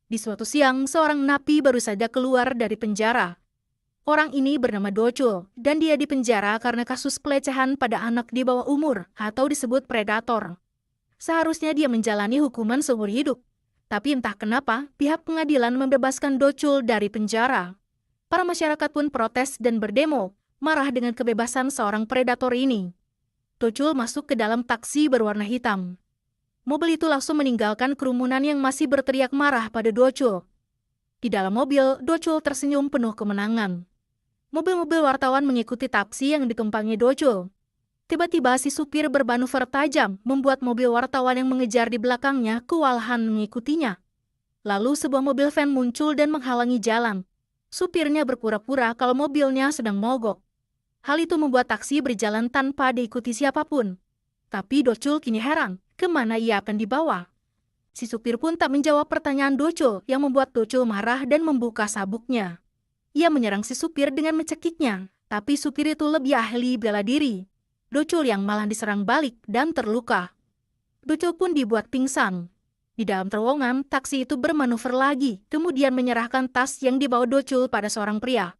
Di suatu siang, seorang napi baru saja keluar dari penjara. Orang ini bernama Docul, dan dia dipenjara karena kasus pelecehan pada anak di bawah umur atau disebut predator. Seharusnya dia menjalani hukuman seumur hidup. Tapi entah kenapa, pihak pengadilan membebaskan Docul dari penjara. Para masyarakat pun protes dan berdemo, marah dengan kebebasan seorang predator ini. Docul masuk ke dalam taksi berwarna hitam. Mobil itu langsung meninggalkan kerumunan yang masih berteriak marah pada Docul. Di dalam mobil, Docul tersenyum penuh kemenangan. Mobil-mobil wartawan mengikuti taksi yang ditumpangi Docul. Tiba-tiba si supir bermanuver tajam membuat mobil wartawan yang mengejar di belakangnya kewalahan mengikutinya. Lalu sebuah mobil van muncul dan menghalangi jalan. Supirnya berpura-pura kalau mobilnya sedang mogok. Hal itu membuat taksi berjalan tanpa diikuti siapapun. Tapi Docul kini heran, kemana ia akan dibawa? Si supir pun tak menjawab pertanyaan Docul yang membuat Docul marah dan membuka sabuknya. Ia menyerang si supir dengan mencekiknya, tapi supir itu lebih ahli bela diri. Docul yang malah diserang balik dan terluka. Docul pun dibuat pingsan. Di dalam terowongan, taksi itu bermanuver lagi, kemudian menyerahkan tas yang dibawa Docul pada seorang pria.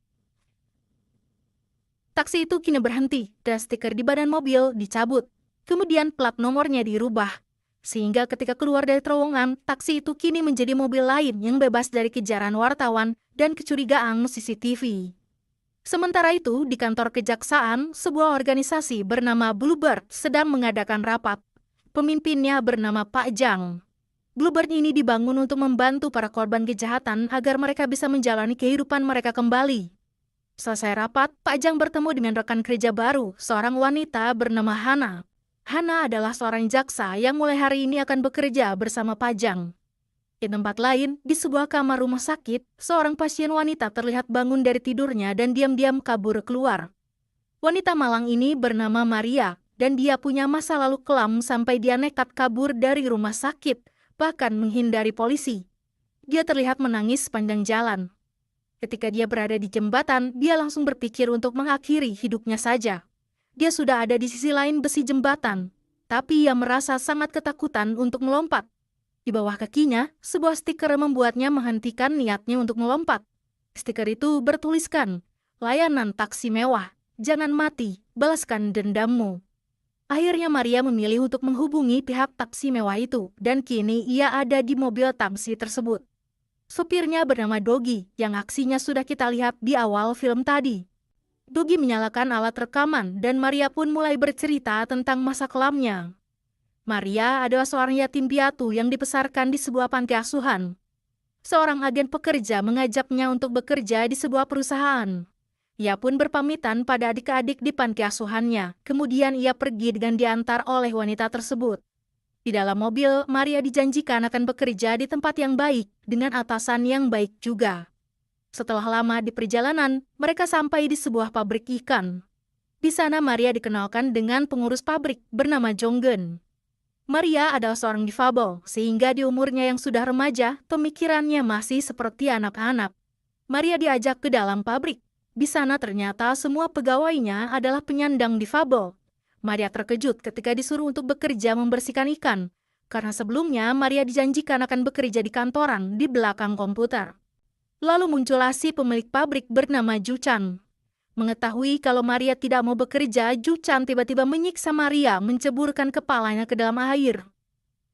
Taksi itu kini berhenti, dan stiker di badan mobil dicabut. Kemudian plat nomornya dirubah. Sehingga ketika keluar dari terowongan, taksi itu kini menjadi mobil lain yang bebas dari kejaran wartawan dan kecurigaan CCTV. Sementara itu, di kantor kejaksaan, sebuah organisasi bernama Bluebird sedang mengadakan rapat. Pemimpinnya bernama Pak Jang. Bluebird ini dibangun untuk membantu para korban kejahatan agar mereka bisa menjalani kehidupan mereka kembali. Selesai rapat, Pak Jang bertemu dengan rekan kerja baru, seorang wanita bernama Hana. Hana adalah seorang jaksa yang mulai hari ini akan bekerja bersama Pak Jang. Di tempat lain, di sebuah kamar rumah sakit, seorang pasien wanita terlihat bangun dari tidurnya dan diam-diam kabur keluar. Wanita malang ini bernama Maria, dan dia punya masa lalu kelam sampai dia nekat kabur dari rumah sakit, bahkan menghindari polisi. Dia terlihat menangis sepanjang jalan. Ketika dia berada di jembatan, dia langsung berpikir untuk mengakhiri hidupnya saja. Dia sudah ada di sisi lain besi jembatan, tapi ia merasa sangat ketakutan untuk melompat. Di bawah kakinya, sebuah stiker membuatnya menghentikan niatnya untuk melompat. Stiker itu bertuliskan, "Layanan taksi mewah, jangan mati, balaskan dendammu." Akhirnya Maria memilih untuk menghubungi pihak taksi mewah itu, dan kini ia ada di mobil taksi tersebut. Supirnya bernama Dogi, yang aksinya sudah kita lihat di awal film tadi. Dogi menyalakan alat rekaman, dan Maria pun mulai bercerita tentang masa kelamnya. Maria adalah seorang yatim piatu yang dibesarkan di sebuah panti asuhan. Seorang agen pekerja mengajaknya untuk bekerja di sebuah perusahaan. Ia pun berpamitan pada adik-adik di panti asuhannya, kemudian ia pergi dengan diantar oleh wanita tersebut. Di dalam mobil, Maria dijanjikan akan bekerja di tempat yang baik, dengan atasan yang baik juga. Setelah lama di perjalanan, mereka sampai di sebuah pabrik ikan. Di sana Maria dikenalkan dengan pengurus pabrik bernama Jonggen. Maria adalah seorang difabel, sehingga di umurnya yang sudah remaja, pemikirannya masih seperti anak-anak. Maria diajak ke dalam pabrik. Di sana ternyata semua pegawainya adalah penyandang difabel. Maria terkejut ketika disuruh untuk bekerja membersihkan ikan, karena sebelumnya Maria dijanjikan akan bekerja di kantoran di belakang komputer. Lalu muncullah si pemilik pabrik bernama Juchan. Mengetahui kalau Maria tidak mau bekerja, Juchan tiba-tiba menyiksa Maria, menceburkan kepalanya ke dalam air.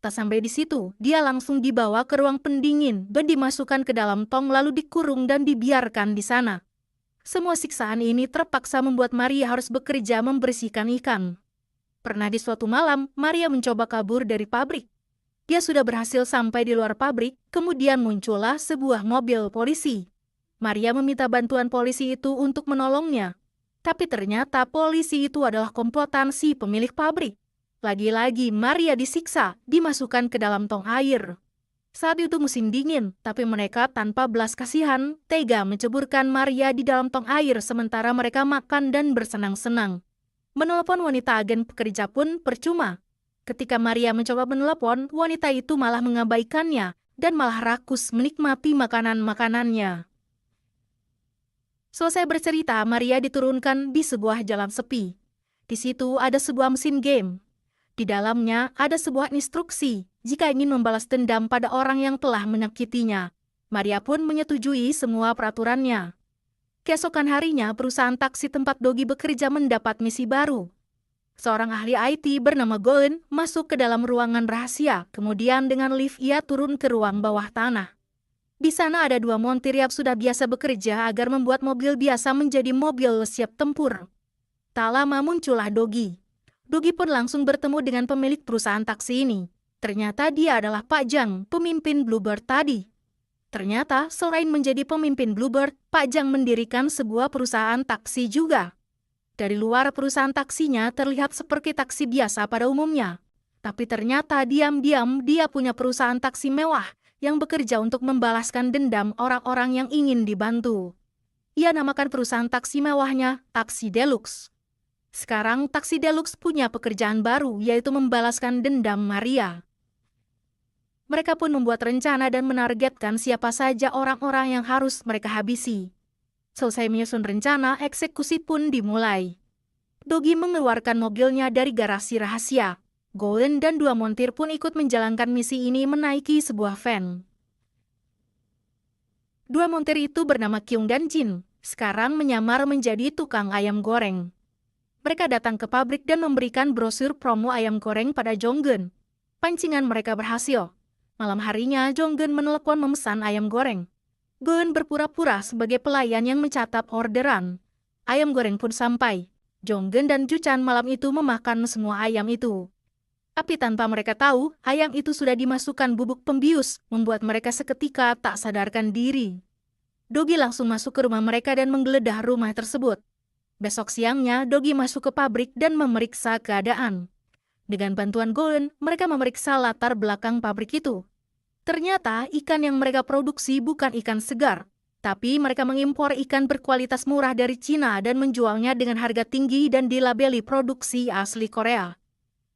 Tak sampai di situ, dia langsung dibawa ke ruang pendingin dan dimasukkan ke dalam tong lalu dikurung dan dibiarkan di sana. Semua siksaan ini terpaksa membuat Maria harus bekerja membersihkan ikan. Pernah di suatu malam, Maria mencoba kabur dari pabrik. Dia sudah berhasil sampai di luar pabrik, kemudian muncullah sebuah mobil polisi. Maria meminta bantuan polisi itu untuk menolongnya. Tapi ternyata polisi itu adalah komplotan si pemilik pabrik. Lagi-lagi Maria disiksa, dimasukkan ke dalam tong air. Saat itu musim dingin, tapi mereka tanpa belas kasihan, tega menceburkan Maria di dalam tong air sementara mereka makan dan bersenang-senang. Menelepon wanita agen pekerja pun percuma. Ketika Maria mencoba menelepon, wanita itu malah mengabaikannya dan malah rakus menikmati makanan-makanannya. Selesai bercerita, Maria diturunkan di sebuah jalan sepi. Di situ ada sebuah mesin game. Di dalamnya ada sebuah instruksi jika ingin membalas dendam pada orang yang telah menyakitinya. Maria pun menyetujui semua peraturannya. Keesokan harinya, perusahaan taksi tempat Dogi bekerja mendapat misi baru. Seorang ahli IT bernama Goen masuk ke dalam ruangan rahasia, kemudian dengan lift ia turun ke ruang bawah tanah. Di sana ada 2 montir yang sudah biasa bekerja agar membuat mobil biasa menjadi mobil siap tempur. Tak lama muncullah Dogi. Dogi pun langsung bertemu dengan pemilik perusahaan taksi ini. Ternyata dia adalah Pak Jang, pemimpin Bluebird tadi. Ternyata selain menjadi pemimpin Bluebird, Pak Jang mendirikan sebuah perusahaan taksi juga. Dari luar perusahaan taksinya terlihat seperti taksi biasa pada umumnya. Tapi ternyata diam-diam dia punya perusahaan taksi mewah yang bekerja untuk membalaskan dendam orang-orang yang ingin dibantu. Ia namakan perusahaan taksi mewahnya Taksi Deluxe. Sekarang Taksi Deluxe punya pekerjaan baru, yaitu membalaskan dendam Maria. Mereka pun membuat rencana dan menargetkan siapa saja orang-orang yang harus mereka habisi. Selesai menyusun rencana, eksekusi pun dimulai. Dogi mengeluarkan mobilnya dari garasi rahasia. Goen dan 2 montir pun ikut menjalankan misi ini menaiki sebuah van. 2 montir itu bernama Kyung dan Jin, sekarang menyamar menjadi tukang ayam goreng. Mereka datang ke pabrik dan memberikan brosur promo ayam goreng pada Jonggeun. Pancingan mereka berhasil. Malam harinya, Jonggeun menelepon memesan ayam goreng. Goen berpura-pura sebagai pelayan yang mencatat orderan. Ayam goreng pun sampai. Jonggeun dan Juchan malam itu memakan semua ayam itu. Tapi tanpa mereka tahu, ayam itu sudah dimasukkan bubuk pembius, membuat mereka seketika tak sadarkan diri. Dogi langsung masuk ke rumah mereka dan menggeledah rumah tersebut. Besok siangnya, Dogi masuk ke pabrik dan memeriksa keadaan. Dengan bantuan Goen, mereka memeriksa latar belakang pabrik itu. Ternyata ikan yang mereka produksi bukan ikan segar, tapi mereka mengimpor ikan berkualitas murah dari Cina dan menjualnya dengan harga tinggi dan dilabeli produksi asli Korea.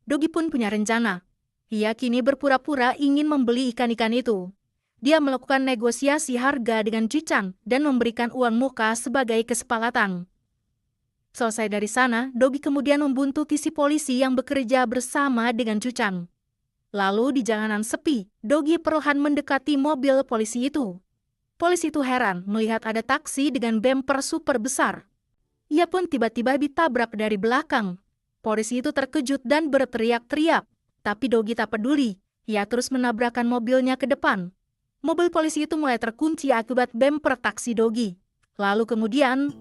Dogi pun punya rencana. Ia kini berpura-pura ingin membeli ikan-ikan itu. Dia melakukan negosiasi harga dengan Juchan dan memberikan uang muka sebagai kesepakatan. Selesai dari sana, Dogi kemudian membuntuti si polisi yang bekerja bersama dengan Juchan. Lalu di jalanan sepi, Dogi perlahan mendekati mobil polisi itu. Polisi itu heran melihat ada taksi dengan bemper super besar. Ia pun tiba-tiba ditabrak dari belakang. Polisi itu terkejut dan berteriak-teriak, tapi Dogi tak peduli. Ia terus menabrakkan mobilnya ke depan. Mobil polisi itu mulai terkunci akibat bemper taksi Dogi. Lalu kemudian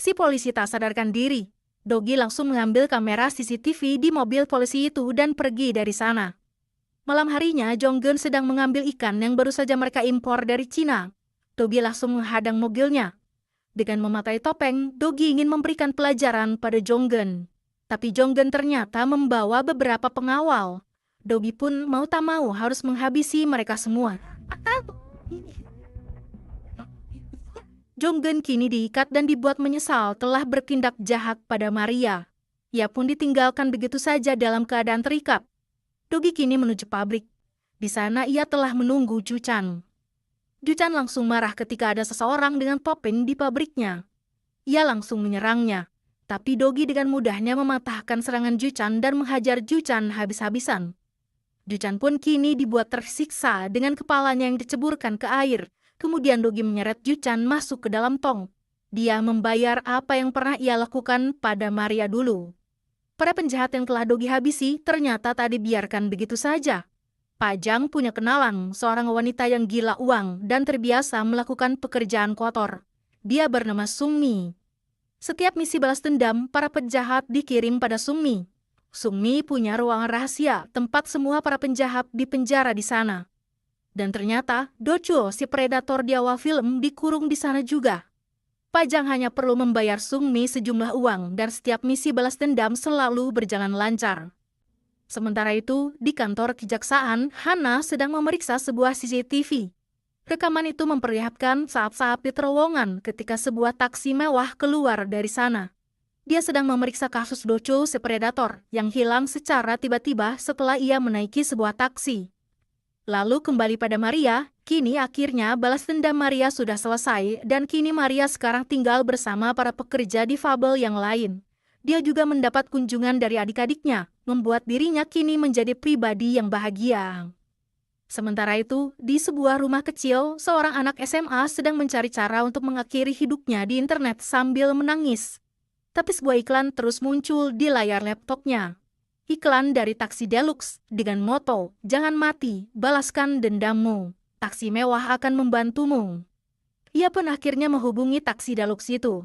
si polisi tak sadarkan diri. Dogi langsung mengambil kamera CCTV di mobil polisi itu dan pergi dari sana. Malam harinya, Jonggeun sedang mengambil ikan yang baru saja mereka impor dari Cina. Dogi langsung menghadang mobilnya. Dengan memakai topeng, Dogi ingin memberikan pelajaran pada Jonggeun. Tapi Jonggeun ternyata membawa beberapa pengawal. Dogi pun mau tak mau harus menghabisi mereka semua. Jonggeun kini diikat dan dibuat menyesal telah bertindak jahat pada Maria. Ia pun ditinggalkan begitu saja dalam keadaan terikat. Dogi kini menuju pabrik. Di sana ia telah menunggu Juchan. Juchan langsung marah ketika ada seseorang dengan topeng di pabriknya. Ia langsung menyerangnya. Tapi Dogi dengan mudahnya mematahkan serangan Juchan dan menghajar Juchan habis-habisan. Juchan pun kini dibuat tersiksa dengan kepalanya yang diceburkan ke air. Kemudian Dogi menyeret Juchan masuk ke dalam tong. Dia membayar apa yang pernah ia lakukan pada Maria dulu. Para penjahat yang telah Dogi habisi ternyata tak dibiarkan begitu saja. Pak Jang punya kenalan, seorang wanita yang gila uang dan terbiasa melakukan pekerjaan kotor. Dia bernama Sungmi. Setiap misi balas dendam, para penjahat dikirim pada Sungmi. Sungmi punya ruangan rahasia, tempat semua para penjahat dipenjara di sana. Dan ternyata, Docho, si predator di awal film, dikurung di sana juga. Pak Jang hanya perlu membayar Sungmi sejumlah uang dan setiap misi balas dendam selalu berjalan lancar. Sementara itu, di kantor kejaksaan, Hana sedang memeriksa sebuah CCTV. Rekaman itu memperlihatkan saat-saat di terowongan ketika sebuah taksi mewah keluar dari sana. Dia sedang memeriksa kasus Docho, si predator, yang hilang secara tiba-tiba setelah ia menaiki sebuah taksi. Lalu kembali pada Maria, kini akhirnya balas dendam Maria sudah selesai dan kini Maria sekarang tinggal bersama para pekerja difabel yang lain. dia juga mendapat kunjungan dari adik-adiknya, membuat dirinya kini menjadi pribadi yang bahagia. Sementara itu, di sebuah rumah kecil, seorang anak SMA sedang mencari cara untuk mengakhiri hidupnya di internet sambil menangis. Tapi sebuah iklan terus muncul di layar laptopnya. Iklan dari taksi deluxe dengan moto, "Jangan mati, balaskan dendammu. Taksi mewah akan membantumu." Ia pun akhirnya menghubungi taksi deluxe itu.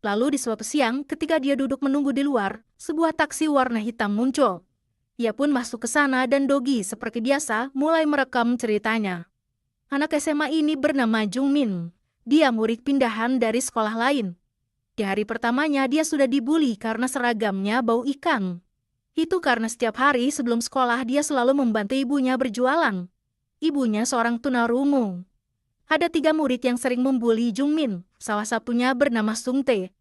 Lalu di suatu siang, ketika dia duduk menunggu di luar, sebuah taksi warna hitam muncul. Ia pun masuk ke sana dan Dogi seperti biasa mulai merekam ceritanya. Anak SMA ini bernama Jungmin. Dia murid pindahan dari sekolah lain. Di hari pertamanya dia sudah dibully karena seragamnya bau ikan. Itu karena setiap hari sebelum sekolah dia selalu membantu ibunya berjualan. Ibunya seorang tunarungu. Ada 3 murid yang sering membuli Jungmin, salah satunya bernama Sungtae.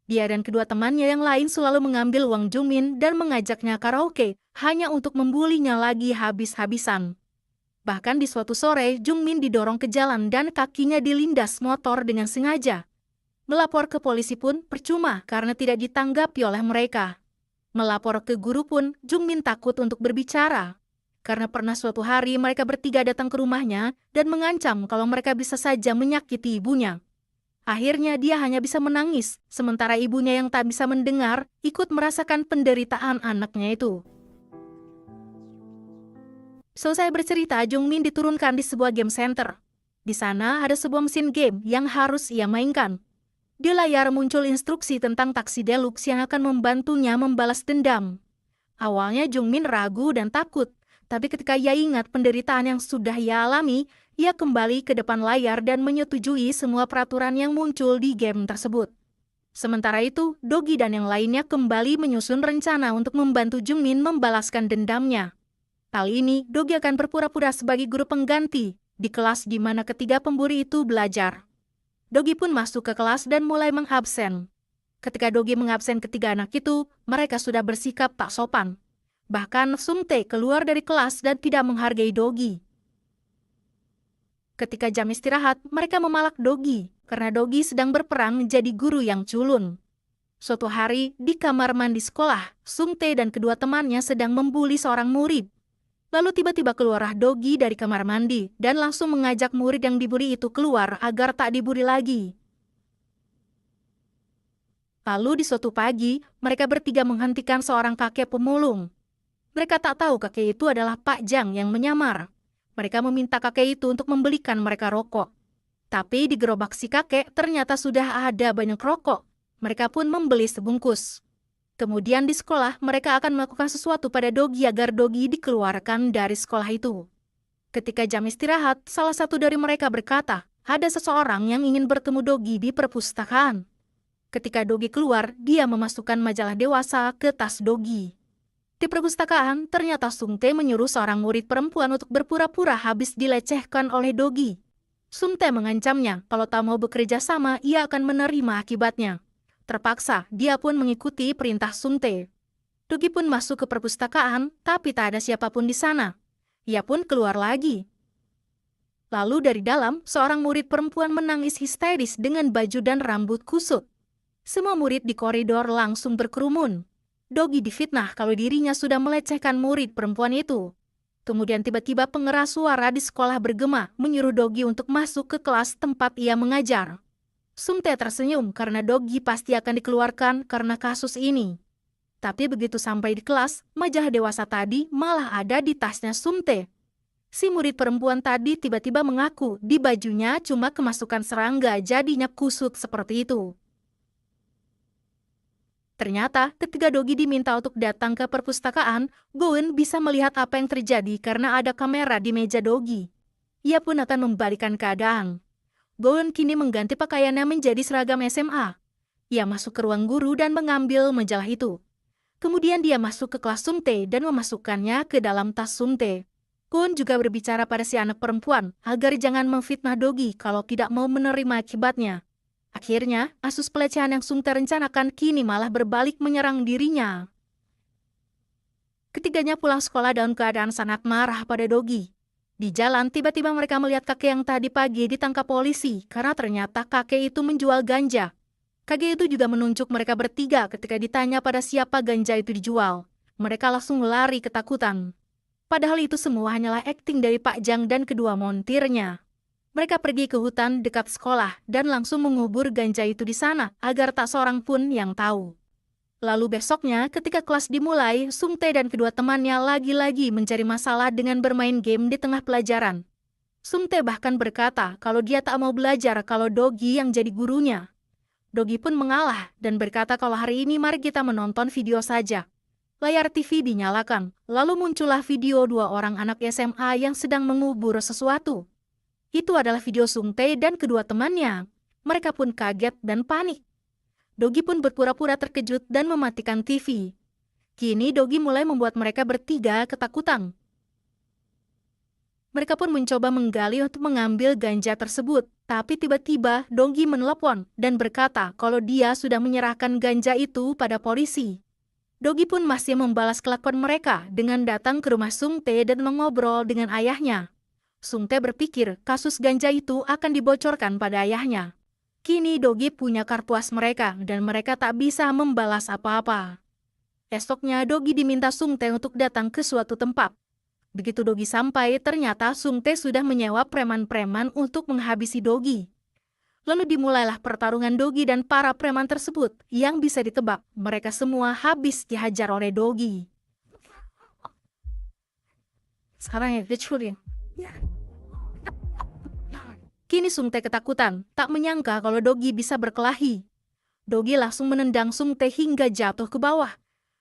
Dia dan kedua temannya yang lain selalu mengambil uang Jungmin dan mengajaknya karaoke, hanya untuk membulinya lagi habis-habisan. Bahkan di suatu sore, Jungmin didorong ke jalan dan kakinya dilindas motor dengan sengaja. Melapor ke polisi pun percuma karena tidak ditanggapi oleh mereka. Melapor ke guru pun, Jungmin takut untuk berbicara. Karena pernah suatu hari mereka bertiga datang ke rumahnya dan mengancam kalau mereka bisa saja menyakiti ibunya. Akhirnya dia hanya bisa menangis, sementara ibunya yang tak bisa mendengar ikut merasakan penderitaan anaknya itu. Selesai bercerita, Jungmin diturunkan di sebuah game center. Di sana ada sebuah mesin game yang harus ia mainkan. Di layar muncul instruksi tentang taksi deluxe yang akan membantunya membalas dendam. Awalnya Jungmin ragu dan takut, tapi ketika ia ingat penderitaan yang sudah ia alami, ia kembali ke depan layar dan menyetujui semua peraturan yang muncul di game tersebut. Sementara itu, Dogi dan yang lainnya kembali menyusun rencana untuk membantu Jungmin membalaskan dendamnya. Kali ini, Dogi akan berpura-pura sebagai guru pengganti di kelas di mana ketiga pemburi itu belajar. Dogi pun masuk ke kelas dan mulai mengabsen. Ketika Dogi mengabsen ketiga anak itu, mereka sudah bersikap tak sopan. Bahkan Sungtae keluar dari kelas dan tidak menghargai Dogi. Ketika jam istirahat, mereka memalak Dogi karena Dogi sedang berperang jadi guru yang culun. Suatu hari, di kamar mandi sekolah, Sungtae dan kedua temannya sedang membuli seorang murid. Lalu tiba-tiba keluarlah Dogi dari kamar mandi dan langsung mengajak murid yang dibuli itu keluar agar tak dibuli lagi. Lalu di suatu pagi, mereka bertiga menghentikan seorang kakek pemulung. Mereka tak tahu kakek itu adalah Pak Jang yang menyamar. Mereka meminta kakek itu untuk membelikan mereka rokok. Tapi di gerobak si kakek ternyata sudah ada banyak rokok. Mereka pun membeli sebungkus. Kemudian di sekolah mereka akan melakukan sesuatu pada Dogi agar Dogi dikeluarkan dari sekolah itu. Ketika jam istirahat, salah satu dari mereka berkata, ada seseorang yang ingin bertemu Dogi di perpustakaan. Ketika Dogi keluar, dia memasukkan majalah dewasa ke tas Dogi. Di perpustakaan, ternyata Sungtae menyuruh seorang murid perempuan untuk berpura-pura habis dilecehkan oleh Dogi. Sungtae mengancamnya kalau tak mau bekerja sama, ia akan menerima akibatnya. Terpaksa, dia pun mengikuti perintah Sungtae. Dogi pun masuk ke perpustakaan, tapi tak ada siapapun di sana. Ia pun keluar lagi. Lalu dari dalam, seorang murid perempuan menangis histeris dengan baju dan rambut kusut. Semua murid di koridor langsung berkerumun. Dogi difitnah kalau dirinya sudah melecehkan murid perempuan itu. Kemudian tiba-tiba pengeras suara di sekolah bergema, menyuruh Dogi untuk masuk ke kelas tempat ia mengajar. Sungtae tersenyum karena Dogi pasti akan dikeluarkan karena kasus ini. Tapi begitu sampai di kelas, majalah dewasa tadi malah ada di tasnya Sungtae. Si murid perempuan tadi tiba-tiba mengaku di bajunya cuma kemasukan serangga, jadinya kusut seperti itu. Ternyata, ketika Dogi diminta untuk datang ke perpustakaan, Goen bisa melihat apa yang terjadi karena ada kamera di meja Dogi. Ia pun akan membalikan keadaan. Goen kini mengganti pakaiannya menjadi seragam SMA. Ia masuk ke ruang guru dan mengambil majalah itu. Kemudian dia masuk ke kelas Sungtae dan memasukkannya ke dalam tas Sungtae. Goen juga berbicara pada si anak perempuan agar jangan memfitnah Dogi kalau tidak mau menerima akibatnya. Akhirnya, kasus pelecehan yang Sungtae rencanakan kini malah berbalik menyerang dirinya. Ketiganya pulang sekolah dalam keadaan sangat marah pada Dogi. Di jalan, tiba-tiba mereka melihat kakek yang tadi pagi ditangkap polisi karena ternyata kakek itu menjual ganja. Kage itu juga menunjuk mereka bertiga ketika ditanya pada siapa ganja itu dijual. Mereka langsung lari ketakutan. Padahal itu semua hanyalah akting dari Pak Jang dan kedua montirnya. Mereka pergi ke hutan dekat sekolah dan langsung mengubur ganja itu di sana agar tak seorang pun yang tahu. Lalu besoknya ketika kelas dimulai, Sung Tae dan kedua temannya lagi-lagi mencari masalah dengan bermain game di tengah pelajaran. Sung Tae bahkan berkata kalau dia tak mau belajar kalau Dogi yang jadi gurunya. Dogi pun mengalah dan berkata kalau hari ini mari kita menonton video saja. Layar TV dinyalakan, lalu muncullah video dua orang anak SMA yang sedang mengubur sesuatu. Itu adalah video Sung Tae dan kedua temannya. Mereka pun kaget dan panik. Dogi pun berpura-pura terkejut dan mematikan TV. Kini Dogi mulai membuat mereka bertiga ketakutan. Mereka pun mencoba menggali untuk mengambil ganja tersebut. Tapi tiba-tiba Dogi menelepon dan berkata kalau dia sudah menyerahkan ganja itu pada polisi. Dogi pun masih membalas kelakuan mereka dengan datang ke rumah Sung Tae dan mengobrol dengan ayahnya. Sung Tae berpikir kasus ganja itu akan dibocorkan pada ayahnya. Kini Dogi punya kartuas mereka dan mereka tak bisa membalas apa-apa. Esoknya Dogi diminta Sung Tae untuk datang ke suatu tempat. Begitu Dogi sampai, ternyata Sung Tae sudah menyewa preman-preman untuk menghabisi Dogi. Lalu dimulailah pertarungan Dogi dan para preman tersebut yang bisa ditebak mereka semua habis dihajar oleh Dogi. Sekarang ya, diculik. Kini Sung Tae ketakutan, tak menyangka kalau Dogi bisa berkelahi. Dogi langsung menendang Sung Tae hingga jatuh ke bawah.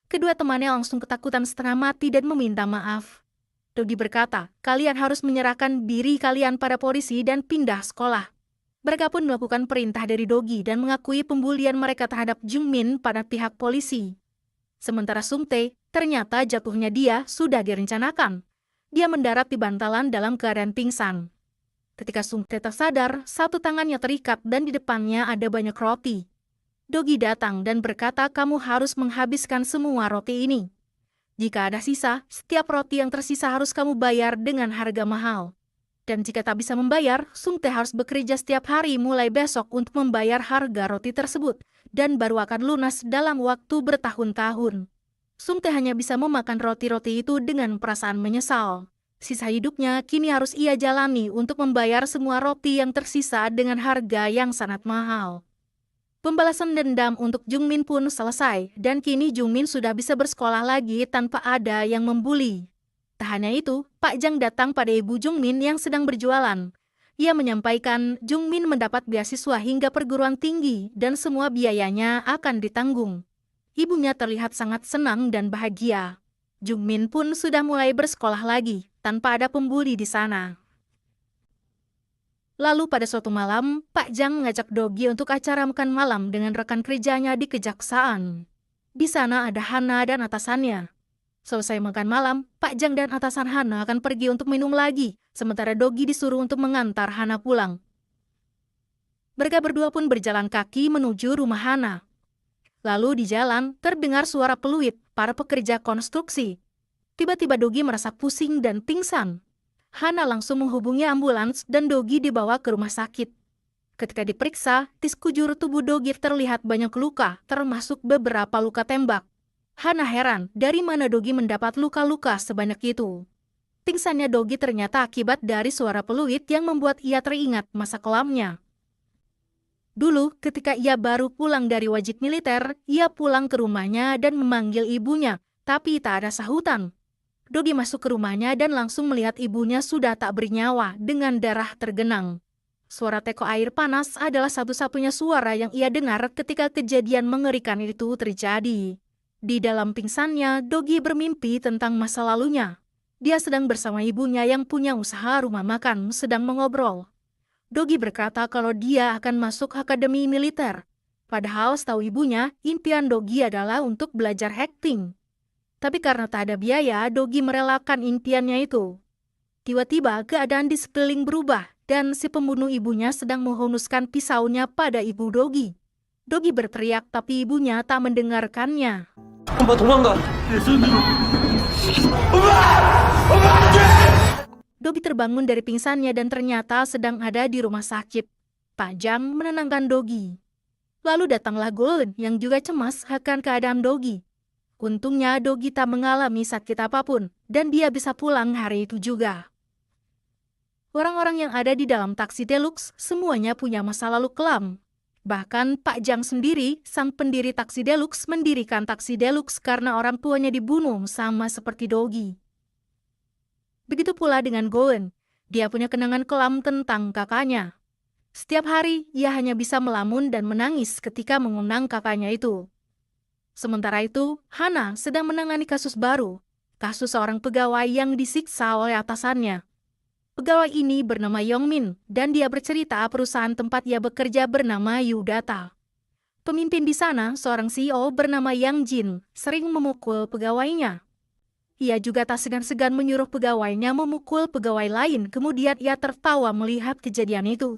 Kedua temannya langsung ketakutan setengah mati dan meminta maaf. Dogi berkata, kalian harus menyerahkan diri kalian pada polisi dan pindah sekolah. Mereka pun melakukan perintah dari Dogi dan mengakui pembulian mereka terhadap Jungmin pada pihak polisi. Sementara Sung Tae, ternyata jatuhnya dia sudah direncanakan. Dia mendarat di bantalan dalam keadaan pingsan. Ketika Sung Tae tersadar, satu tangannya terikat dan di depannya ada banyak roti. Dogi datang dan berkata kamu harus menghabiskan semua roti ini. Jika ada sisa, setiap roti yang tersisa harus kamu bayar dengan harga mahal. Dan jika tak bisa membayar, Sung Tae harus bekerja setiap hari mulai besok untuk membayar harga roti tersebut, dan baru akan lunas dalam waktu bertahun-tahun. Sung Tae hanya bisa memakan roti-roti itu dengan perasaan menyesal. Sisa hidupnya kini harus ia jalani untuk membayar semua roti yang tersisa dengan harga yang sangat mahal. Pembalasan dendam untuk Jungmin pun selesai, dan kini Jungmin sudah bisa bersekolah lagi tanpa ada yang membuli. Tak hanya itu, Pak Jang datang pada ibu Jungmin yang sedang berjualan. Ia menyampaikan Jungmin mendapat beasiswa hingga perguruan tinggi dan semua biayanya akan ditanggung. Ibunya terlihat sangat senang dan bahagia. Jungmin pun sudah mulai bersekolah lagi, tanpa ada pembuli di sana. Lalu pada suatu malam, Pak Jang mengajak Dogi untuk acara makan malam dengan rekan kerjanya di kejaksaan. Di sana ada Hana dan atasannya. Selesai makan malam, Pak Jang dan atasan Hana akan pergi untuk minum lagi, sementara Dogi disuruh untuk mengantar Hana pulang. Mereka berdua pun berjalan kaki menuju rumah Hana. Lalu di jalan, terdengar suara peluit para pekerja konstruksi. Tiba-tiba Dogi merasa pusing dan pingsan. Hana langsung menghubungi ambulans dan Dogi dibawa ke rumah sakit. Ketika diperiksa, di sekujur tubuh Dogi terlihat banyak luka, termasuk beberapa luka tembak. Hana heran, dari mana Dogi mendapat luka-luka sebanyak itu. Pingsannya Dogi ternyata akibat dari suara peluit yang membuat ia teringat masa kelamnya. Dulu, ketika ia baru pulang dari wajib militer, ia pulang ke rumahnya dan memanggil ibunya, tapi tak ada sahutan. Dogi masuk ke rumahnya dan langsung melihat ibunya sudah tak bernyawa dengan darah tergenang. Suara teko air panas adalah satu-satunya suara yang ia dengar ketika kejadian mengerikan itu terjadi. Di dalam pingsannya, Dogi bermimpi tentang masa lalunya. Dia sedang bersama ibunya yang punya usaha rumah makan, sedang mengobrol. Dogi berkata kalau dia akan masuk akademi militer. Padahal setahu ibunya, impian Dogi adalah untuk belajar acting. Tapi karena tak ada biaya, Dogi merelakan impiannya itu. Tiba-tiba keadaan di sekeliling berubah dan si pembunuh ibunya sedang menghunuskan pisaunya pada ibu Dogi. Dogi berteriak tapi ibunya tak mendengarkannya. Dogi terbangun dari pingsannya dan ternyata sedang ada di rumah sakit. Pak Jang menenangkan Dogi. Lalu datanglah Golen yang juga cemas akan keadaan Dogi. Untungnya Dogi tak mengalami sakit apapun, dan dia bisa pulang hari itu juga. Orang-orang yang ada di dalam taksi deluxe semuanya punya masa lalu kelam. Bahkan Pak Jang sendiri, sang pendiri taksi deluxe, mendirikan taksi deluxe karena orang tuanya dibunuh sama seperti Dogi. Begitu pula dengan Goen, dia punya kenangan kelam tentang kakaknya. Setiap hari, ia hanya bisa melamun dan menangis ketika mengundang kakaknya itu. Sementara itu, Hana sedang menangani kasus baru, kasus seorang pegawai yang disiksa oleh atasannya. Pegawai ini bernama Yongmin, dan dia bercerita perusahaan tempat ia bekerja bernama Yudata. Pemimpin di sana, seorang CEO bernama Yang Jin, sering memukul pegawainya. Ia juga tak segan-segan menyuruh pegawainya memukul pegawai lain, kemudian ia tertawa melihat kejadian itu.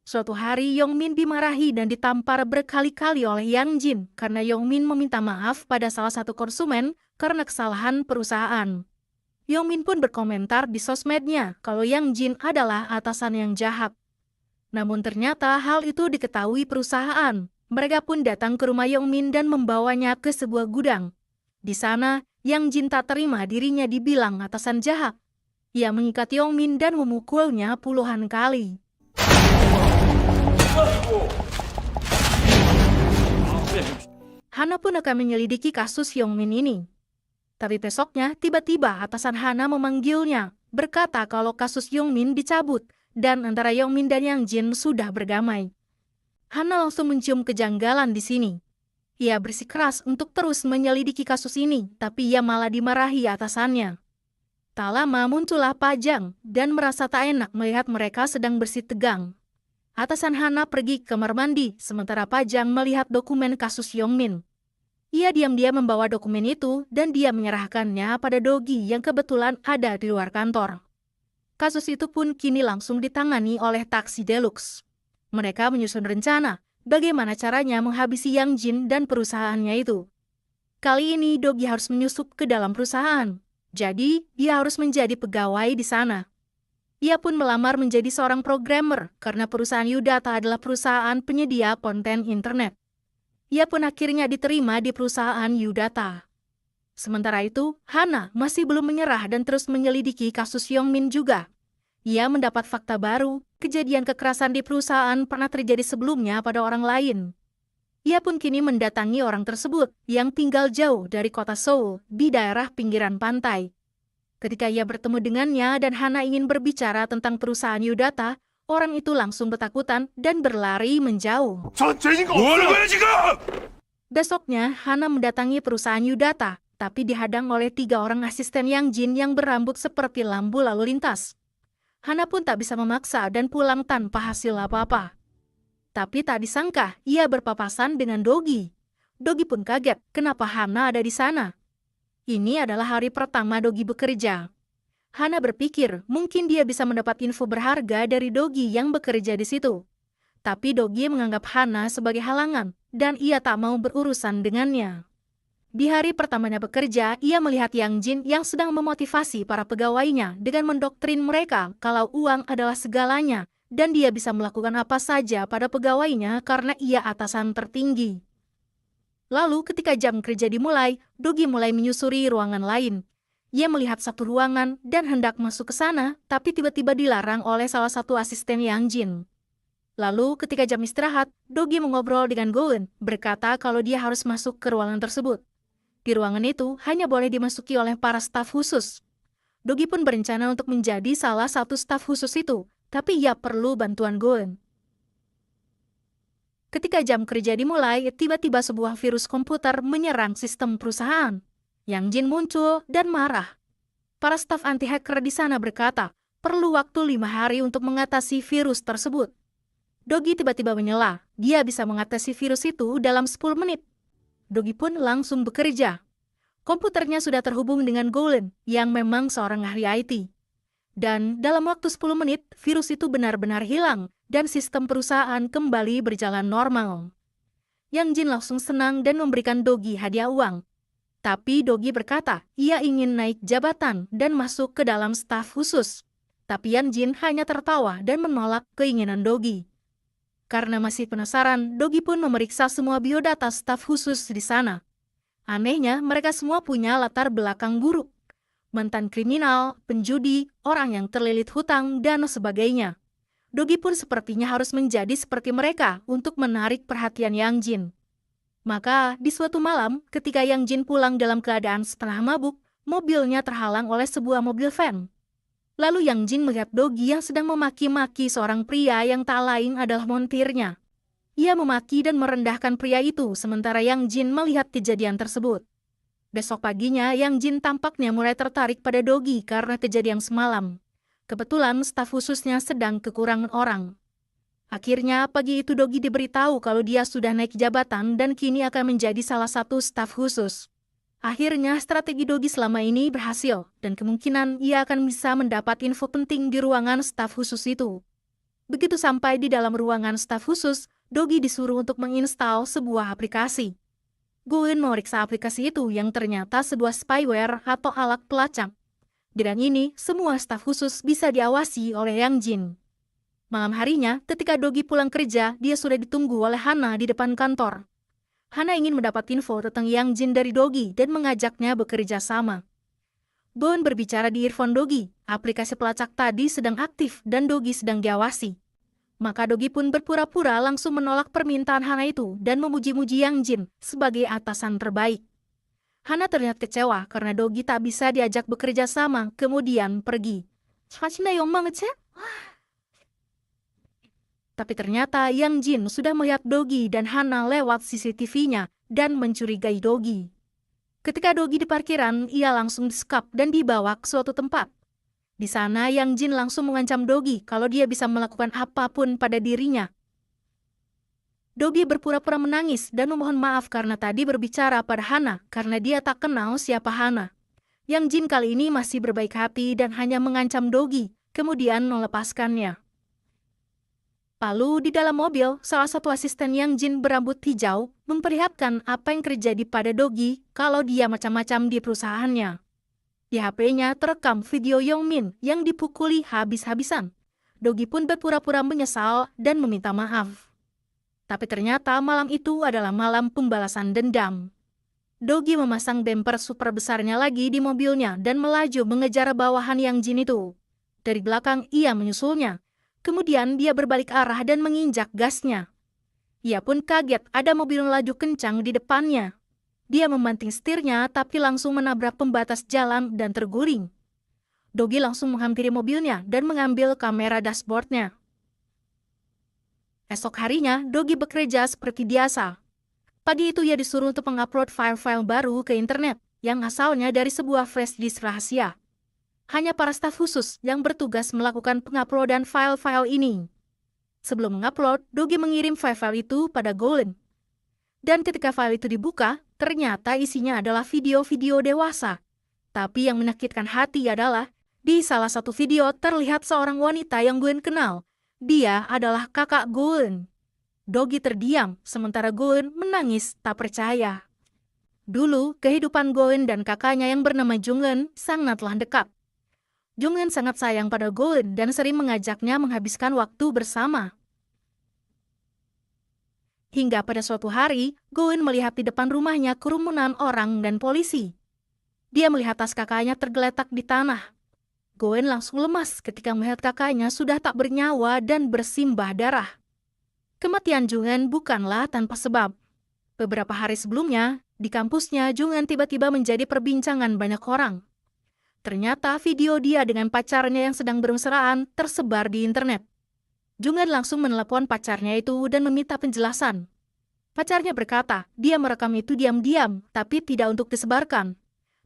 Suatu hari, Yongmin dimarahi dan ditampar berkali-kali oleh Yang Jin karena Yongmin meminta maaf pada salah satu konsumen karena kesalahan perusahaan. Yongmin pun berkomentar di sosmednya kalau Yang Jin adalah atasan yang jahat. Namun ternyata hal itu diketahui perusahaan. Mereka pun datang ke rumah Yongmin dan membawanya ke sebuah gudang. Di sana, Yang Jin tak terima dirinya dibilang atasan jahat. Ia mengikat Yongmin dan memukulnya puluhan kali. Hana pun akan menyelidiki kasus Yongmin ini. Tapi besoknya, tiba-tiba atasan Hana memanggilnya, berkata kalau kasus Yongmin dicabut, dan antara Yongmin dan Yang Jin sudah berdamai. Hana langsung mencium kejanggalan di sini. Ia bersikeras untuk terus menyelidiki kasus ini, tapi ia malah dimarahi atasannya. Tak lama muncullah Pak Jang, dan merasa tak enak melihat mereka sedang bersih tegang. Atasan Hana pergi ke kamar mandi, sementara Pak Jang melihat dokumen kasus Yongmin. Ia diam-diam membawa dokumen itu dan dia menyerahkannya pada Dogi yang kebetulan ada di luar kantor. Kasus itu pun kini langsung ditangani oleh taksi deluxe. Mereka menyusun rencana bagaimana caranya menghabisi Yang Jin dan perusahaannya itu. Kali ini Dogi harus menyusup ke dalam perusahaan, jadi dia harus menjadi pegawai di sana. Ia pun melamar menjadi seorang programmer karena perusahaan Yudata adalah perusahaan penyedia konten internet. Ia pun akhirnya diterima di perusahaan Yudata. Sementara itu, Hana masih belum menyerah dan terus menyelidiki kasus Yongmin juga. Ia mendapat fakta baru, kejadian kekerasan di perusahaan pernah terjadi sebelumnya pada orang lain. Ia pun kini mendatangi orang tersebut yang tinggal jauh dari kota Seoul di daerah pinggiran pantai. Ketika ia bertemu dengannya dan Hana ingin berbicara tentang perusahaan Yudata, orang itu langsung ketakutan dan berlari menjauh. Besoknya, Hana mendatangi perusahaan Yudata, tapi dihadang oleh 3 orang asisten Yang Jin yang berambut seperti lampu lalu lintas. Hana pun tak bisa memaksa dan pulang tanpa hasil apa-apa. Tapi tak disangka, ia berpapasan dengan Dogi. Dogi pun kaget, kenapa Hana ada di sana? Ini adalah hari pertama Dogi bekerja. Hana berpikir mungkin dia bisa mendapat info berharga dari Dogi yang bekerja di situ. Tapi Dogi menganggap Hana sebagai halangan, dan ia tak mau berurusan dengannya. Di hari pertamanya bekerja, ia melihat Yang Jin yang sedang memotivasi para pegawainya dengan mendoktrin mereka kalau uang adalah segalanya, dan dia bisa melakukan apa saja pada pegawainya karena ia atasan tertinggi. Lalu ketika jam kerja dimulai, Dogi mulai menyusuri ruangan lain. Ia melihat satu ruangan dan hendak masuk ke sana, tapi tiba-tiba dilarang oleh salah satu asisten Yang Jin. Lalu ketika jam istirahat, Dogi mengobrol dengan Goen, berkata kalau dia harus masuk ke ruangan tersebut. Di ruangan itu hanya boleh dimasuki oleh para staf khusus. Dogi pun berencana untuk menjadi salah satu staf khusus itu, tapi ia perlu bantuan Goen. Ketika jam kerja dimulai, tiba-tiba sebuah virus komputer menyerang sistem perusahaan. Yang Jin muncul dan marah. Para staf anti-hacker di sana berkata, perlu waktu 5 hari untuk mengatasi virus tersebut. Dogi tiba-tiba menyela, dia bisa mengatasi virus itu dalam 10 menit. Dogi pun langsung bekerja. Komputernya sudah terhubung dengan Golen, yang memang seorang ahli IT. Dan dalam waktu 10 menit, virus itu benar-benar hilang, dan sistem perusahaan kembali berjalan normal. Yang Jin langsung senang dan memberikan Dogi hadiah uang. Tapi Dogi berkata, ia ingin naik jabatan dan masuk ke dalam staf khusus. Tapi Yang Jin hanya tertawa dan menolak keinginan Dogi. Karena masih penasaran, Dogi pun memeriksa semua biodata staf khusus di sana. Anehnya, mereka semua punya latar belakang buruk. Mantan kriminal, penjudi, orang yang terlilit hutang, dan sebagainya. Dogi pun sepertinya harus menjadi seperti mereka untuk menarik perhatian Yang Jin. Maka, di suatu malam, ketika Yang Jin pulang dalam keadaan setengah mabuk, mobilnya terhalang oleh sebuah mobil van. Lalu Yang Jin melihat Dogi yang sedang memaki-maki seorang pria yang tak lain adalah montirnya. Ia memaki dan merendahkan pria itu, sementara Yang Jin melihat kejadian tersebut. Besok paginya, Yang Jin tampaknya mulai tertarik pada Dogi karena kejadian semalam. Kebetulan staf khususnya sedang kekurangan orang. Akhirnya, pagi itu Dogi diberitahu kalau dia sudah naik jabatan dan kini akan menjadi salah satu staf khusus. Akhirnya, strategi Dogi selama ini berhasil, dan kemungkinan ia akan bisa mendapat info penting di ruangan staf khusus itu. Begitu sampai di dalam ruangan staf khusus, Dogi disuruh untuk menginstal sebuah aplikasi. Goen memeriksa aplikasi itu yang ternyata sebuah spyware atau alat pelacak. Bidang ini, semua staf khusus bisa diawasi oleh Yang Jin. Malam harinya, ketika Dogi pulang kerja, dia sudah ditunggu oleh Hana di depan kantor. Hana ingin mendapat info tentang Yang Jin dari Dogi dan mengajaknya bekerja sama. Goen berbicara di earphone Dogi, aplikasi pelacak tadi sedang aktif dan Dogi sedang diawasi. Maka Dogi pun berpura-pura langsung menolak permintaan Hana itu dan memuji-muji Yang Jin sebagai atasan terbaik. Hana terlihat kecewa karena Dogi tak bisa diajak bekerja sama, kemudian pergi. Tapi ternyata Yang Jin sudah melihat Dogi dan Hana lewat CCTV-nya dan mencurigai Dogi. Ketika Dogi di parkiran, ia langsung disekap dan dibawa ke suatu tempat. Di sana Yang Jin langsung mengancam Dogi kalau dia bisa melakukan apapun pada dirinya. Dogi berpura-pura menangis dan memohon maaf karena tadi berbicara pada Hana karena dia tak kenal siapa Hana. Yang Jin kali ini masih berbaik hati dan hanya mengancam Dogi, kemudian melepaskannya. Lalu di dalam mobil, salah satu asisten Yang Jin berambut hijau memperlihatkan apa yang terjadi pada Dogi kalau dia macam-macam di perusahaannya. Di HP-nya terekam video Yongmin yang dipukuli habis-habisan. Dogi pun berpura-pura menyesal dan meminta maaf. Tapi ternyata malam itu adalah malam pembalasan dendam. Dogi memasang bumper super besarnya lagi di mobilnya dan melaju mengejar bawahan Yang Jin itu. Dari belakang ia menyusulnya. Kemudian dia berbalik arah dan menginjak gasnya. Ia pun kaget ada mobil melaju kencang di depannya. Dia membanting setirnya tapi langsung menabrak pembatas jalan dan terguling. Dogi langsung menghampiri mobilnya dan mengambil kamera dashboardnya. Esok harinya, Dogi bekerja seperti biasa. Pagi itu ia disuruh untuk mengupload file-file baru ke internet yang asalnya dari sebuah flash disk rahasia. Hanya para staf khusus yang bertugas melakukan penguploadan file-file ini. Sebelum mengupload, Dogi mengirim file-file itu pada Goen. Dan ketika file itu dibuka, ternyata isinya adalah video-video dewasa. Tapi yang menyakitkan hati adalah, di salah satu video terlihat seorang wanita yang Goen kenal. Dia adalah kakak Goen. Dogi terdiam, sementara Goen menangis tak percaya. Dulu, kehidupan Goen dan kakaknya yang bernama Jungen sangatlah dekat. Jungen sangat sayang pada Goen dan sering mengajaknya menghabiskan waktu bersama. Hingga pada suatu hari, Goen melihat di depan rumahnya kerumunan orang dan polisi. Dia melihat tas kakaknya tergeletak di tanah. Goen langsung lemas ketika melihat kakaknya sudah tak bernyawa dan bersimbah darah. Kematian Jungen bukanlah tanpa sebab. Beberapa hari sebelumnya, di kampusnya Jungen tiba-tiba menjadi perbincangan banyak orang. Ternyata video dia dengan pacarnya yang sedang bermesraan tersebar di internet. Jungen langsung menelepon pacarnya itu dan meminta penjelasan. Pacarnya berkata, dia merekam itu diam-diam, tapi tidak untuk disebarkan.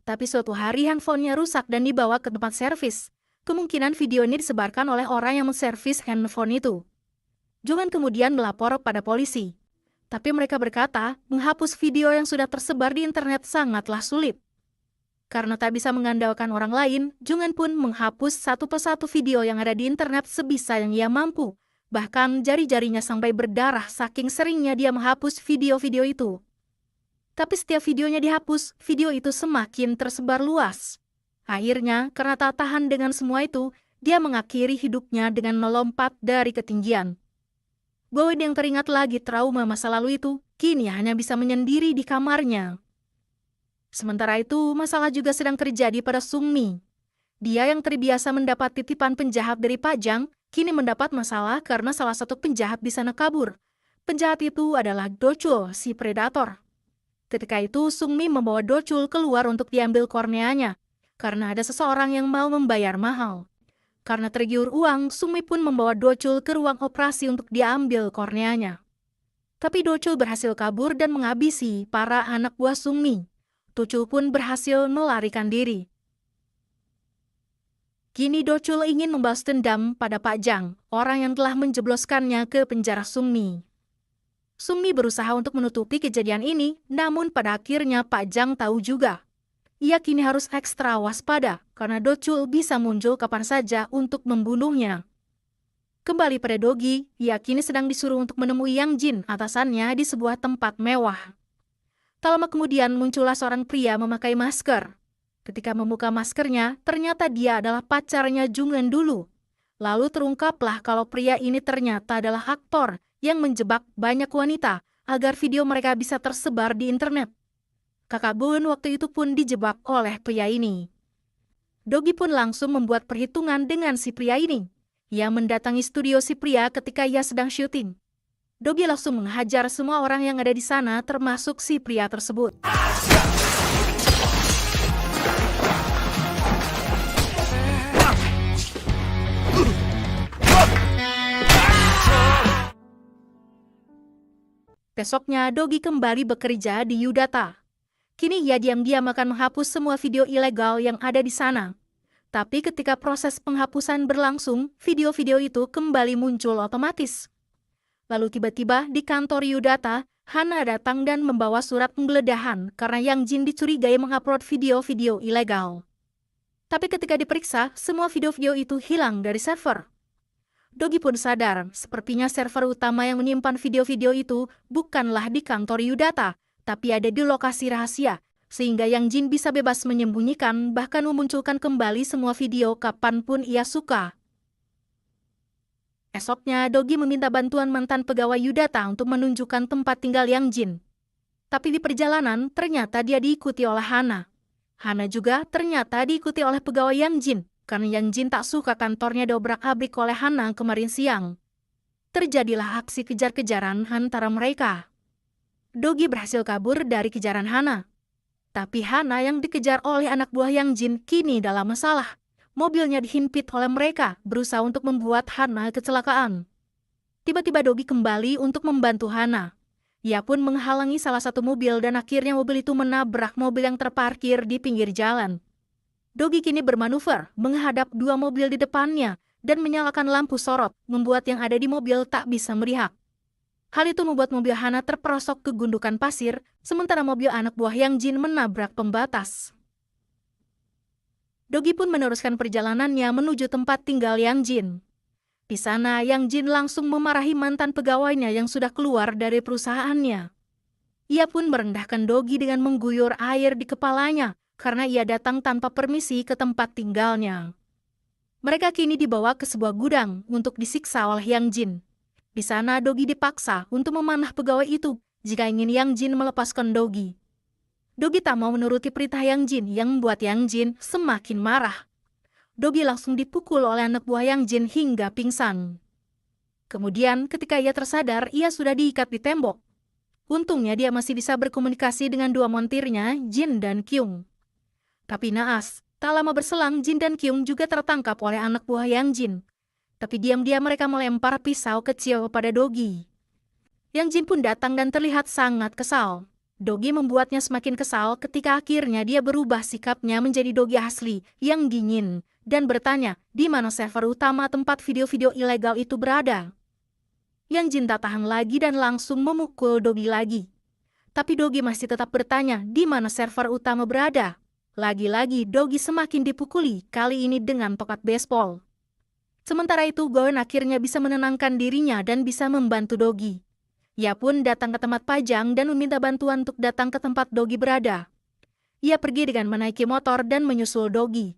Tapi suatu hari handphonenya rusak dan dibawa ke tempat servis. Kemungkinan video ini disebarkan oleh orang yang menservis handphone itu. Jungen kemudian melapor pada polisi. Tapi mereka berkata, menghapus video yang sudah tersebar di internet sangatlah sulit. Karena tak bisa mengandalkan orang lain, Jungen pun menghapus satu persatu video yang ada di internet sebisa yang ia mampu. Bahkan jari-jarinya sampai berdarah saking seringnya dia menghapus video-video itu. Tapi setiap videonya dihapus, video itu semakin tersebar luas. Akhirnya, karena tak tahan dengan semua itu, dia mengakhiri hidupnya dengan melompat dari ketinggian. Gowen yang teringat lagi trauma masa lalu itu, kini hanya bisa menyendiri di kamarnya. Sementara itu, masalah juga sedang terjadi pada Sungmi. Dia yang terbiasa mendapat titipan penjahat dari Pajang, kini mendapat masalah karena salah satu penjahat di sana kabur. Penjahat itu adalah Dochul, si predator. Ketika itu, Sungmi membawa Dochul keluar untuk diambil korneanya, karena ada seseorang yang mau membayar mahal. Karena tergiur uang, Sungmi pun membawa Dochul ke ruang operasi untuk diambil korneanya. Tapi Dochul berhasil kabur dan menghabisi para anak buah Sungmi. Dochul pun berhasil melarikan diri. Kini Dochul ingin membalas dendam pada Pajang, orang yang telah menjebloskannya ke penjara Sungmi. Sungmi berusaha untuk menutupi kejadian ini, namun pada akhirnya Pajang tahu juga. Ia kini harus ekstra waspada, karena Dochul bisa muncul kapan saja untuk membunuhnya. Kembali pada Dogi, ia kini sedang disuruh untuk menemui Yang Jin, atasannya, di sebuah tempat mewah. Tak lama kemudian muncullah seorang pria memakai masker. Ketika membuka maskernya, ternyata dia adalah pacarnya Jungen dulu. Lalu terungkaplah kalau pria ini ternyata adalah aktor yang menjebak banyak wanita agar video mereka bisa tersebar di internet. Kakak Bun waktu itu pun dijebak oleh pria ini. Dogi pun langsung membuat perhitungan dengan si pria ini. Ia mendatangi studio si pria ketika ia sedang syuting. Dogi langsung menghajar semua orang yang ada di sana termasuk si pria tersebut. Besoknya, Dogi kembali bekerja di Yudata. Kini ia diam-diam akan menghapus semua video ilegal yang ada di sana. Tapi ketika proses penghapusan berlangsung, video-video itu kembali muncul otomatis. Lalu tiba-tiba di kantor Yudata, Hana datang dan membawa surat penggeledahan karena Yang Jin dicurigai mengupload video-video ilegal. Tapi ketika diperiksa, semua video-video itu hilang dari server. Dogi pun sadar, sepertinya server utama yang menyimpan video-video itu bukanlah di kantor Yudata, tapi ada di lokasi rahasia, sehingga Yang Jin bisa bebas menyembunyikan bahkan memunculkan kembali semua video kapanpun ia suka. Esoknya, Dogi meminta bantuan mantan pegawai Yudata untuk menunjukkan tempat tinggal Yang Jin. Tapi di perjalanan, ternyata dia diikuti oleh Hana. Hana juga ternyata diikuti oleh pegawai Yang Jin, karena Yang Jin tak suka kantornya diobrak-abrik oleh Hana kemarin siang. Terjadilah aksi kejar-kejaran antara mereka. Dogi berhasil kabur dari kejaran Hana. Tapi Hana yang dikejar oleh anak buah Yang Jin kini dalam masalah. Mobilnya dihimpit oleh mereka, berusaha untuk membuat Hana kecelakaan. Tiba-tiba Dogi kembali untuk membantu Hana. Ia pun menghalangi salah satu mobil dan akhirnya mobil itu menabrak mobil yang terparkir di pinggir jalan. Dogi kini bermanuver, menghadap dua mobil di depannya, dan menyalakan lampu sorot, membuat yang ada di mobil tak bisa melihat. Hal itu membuat mobil Hana terperosok ke gundukan pasir, sementara mobil anak buah Yang Jin menabrak pembatas. Dogi pun meneruskan perjalanannya menuju tempat tinggal Yang Jin. Di sana, Yang Jin langsung memarahi mantan pegawainya yang sudah keluar dari perusahaannya. Ia pun merendahkan Dogi dengan mengguyur air di kepalanya, karena ia datang tanpa permisi ke tempat tinggalnya. Mereka kini dibawa ke sebuah gudang untuk disiksa oleh Yang Jin. Di sana Dogi dipaksa untuk memanah pegawai itu jika ingin Yang Jin melepaskan Dogi. Dogi tak mau menuruti perintah Yang Jin yang membuat Yang Jin semakin marah. Dogi langsung dipukul oleh anak buah Yang Jin hingga pingsan. Kemudian ketika ia tersadar, ia sudah diikat di tembok. Untungnya dia masih bisa berkomunikasi dengan dua montirnya, Jin dan Kyung. Tapi naas, tak lama berselang Jin dan Kyung juga tertangkap oleh anak buah Yang Jin. Tapi diam-diam mereka melempar pisau kecil pada Dogi. Yang Jin pun datang dan terlihat sangat kesal. Dogi membuatnya semakin kesal ketika akhirnya dia berubah sikapnya menjadi Dogi asli yang dingin dan bertanya di mana server utama tempat video-video ilegal itu berada. Yang Jin tak tahan lagi dan langsung memukul Dogi lagi. Tapi Dogi masih tetap bertanya di mana server utama berada. Lagi-lagi Dogi semakin dipukuli, kali ini dengan tongkat baseball. Sementara itu Goen akhirnya bisa menenangkan dirinya dan bisa membantu Dogi. Ia pun datang ke tempat Pajang dan meminta bantuan untuk datang ke tempat Dogi berada. Ia pergi dengan menaiki motor dan menyusul Dogi.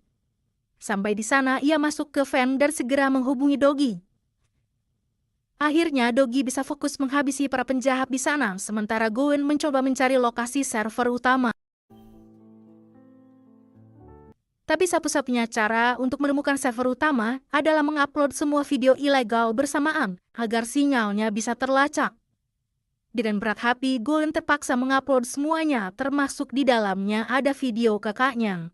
Sampai di sana, ia masuk ke van dan segera menghubungi Dogi. Akhirnya, Dogi bisa fokus menghabisi para penjahat di sana, sementara Gwen mencoba mencari lokasi server utama. Tapi satu-satunya cara untuk menemukan server utama adalah mengupload semua video ilegal bersamaan agar sinyalnya bisa terlacak. Dengan berat hati, Gwen terpaksa mengupload semuanya, termasuk di dalamnya ada video kakaknya.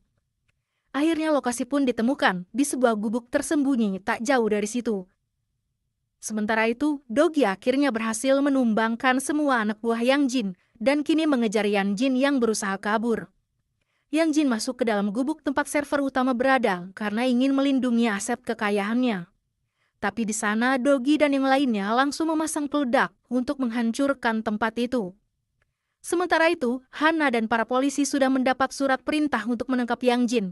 Akhirnya lokasi pun ditemukan di sebuah gubuk tersembunyi tak jauh dari situ. Sementara itu, Dogi akhirnya berhasil menumbangkan semua anak buah Yang Jin dan kini mengejar Yang Jin yang berusaha kabur. Yang Jin masuk ke dalam gubuk tempat server utama berada karena ingin melindungi aset kekayaannya. Tapi di sana Dogi dan yang lainnya langsung memasang peledak untuk menghancurkan tempat itu. Sementara itu, Hana dan para polisi sudah mendapat surat perintah untuk menangkap Yang Jin.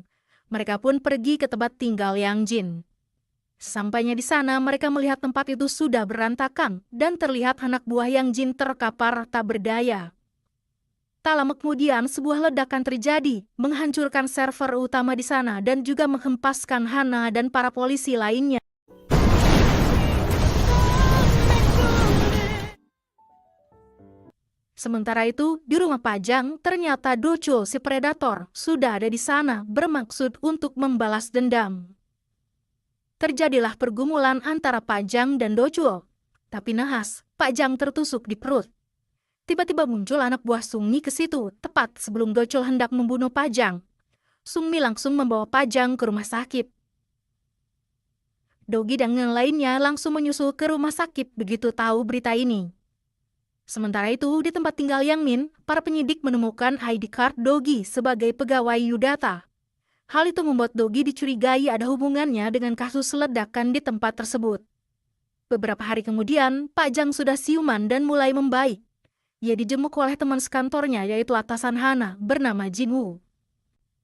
Mereka pun pergi ke tempat tinggal Yang Jin. Sampainya di sana, mereka melihat tempat itu sudah berantakan dan terlihat anak buah Yang Jin terkapar tak berdaya. Tak lama kemudian, sebuah ledakan terjadi, menghancurkan server utama di sana dan juga menghempaskan Hana dan para polisi lainnya. Sementara itu, di rumah Pajang, ternyata Dochul si predator sudah ada di sana bermaksud untuk membalas dendam. Terjadilah pergumulan antara Pajang dan Dochul. Tapi nahas, Pajang tertusuk di perut. Tiba-tiba muncul anak buah Sung Mi ke situ, tepat sebelum Dochul hendak membunuh Pajang. Sung Mi langsung membawa Pajang ke rumah sakit. Dogi dan yang lainnya langsung menyusul ke rumah sakit begitu tahu berita ini. Sementara itu, di tempat tinggal Yang Min, para penyidik menemukan ID card Dogi sebagai pegawai Yudata. Hal itu membuat Dogi dicurigai ada hubungannya dengan kasus ledakan di tempat tersebut. Beberapa hari kemudian, Pajang sudah siuman dan mulai membaik. Ia dijenguk oleh teman sekantornya yaitu atasan Hana bernama Jinwoo.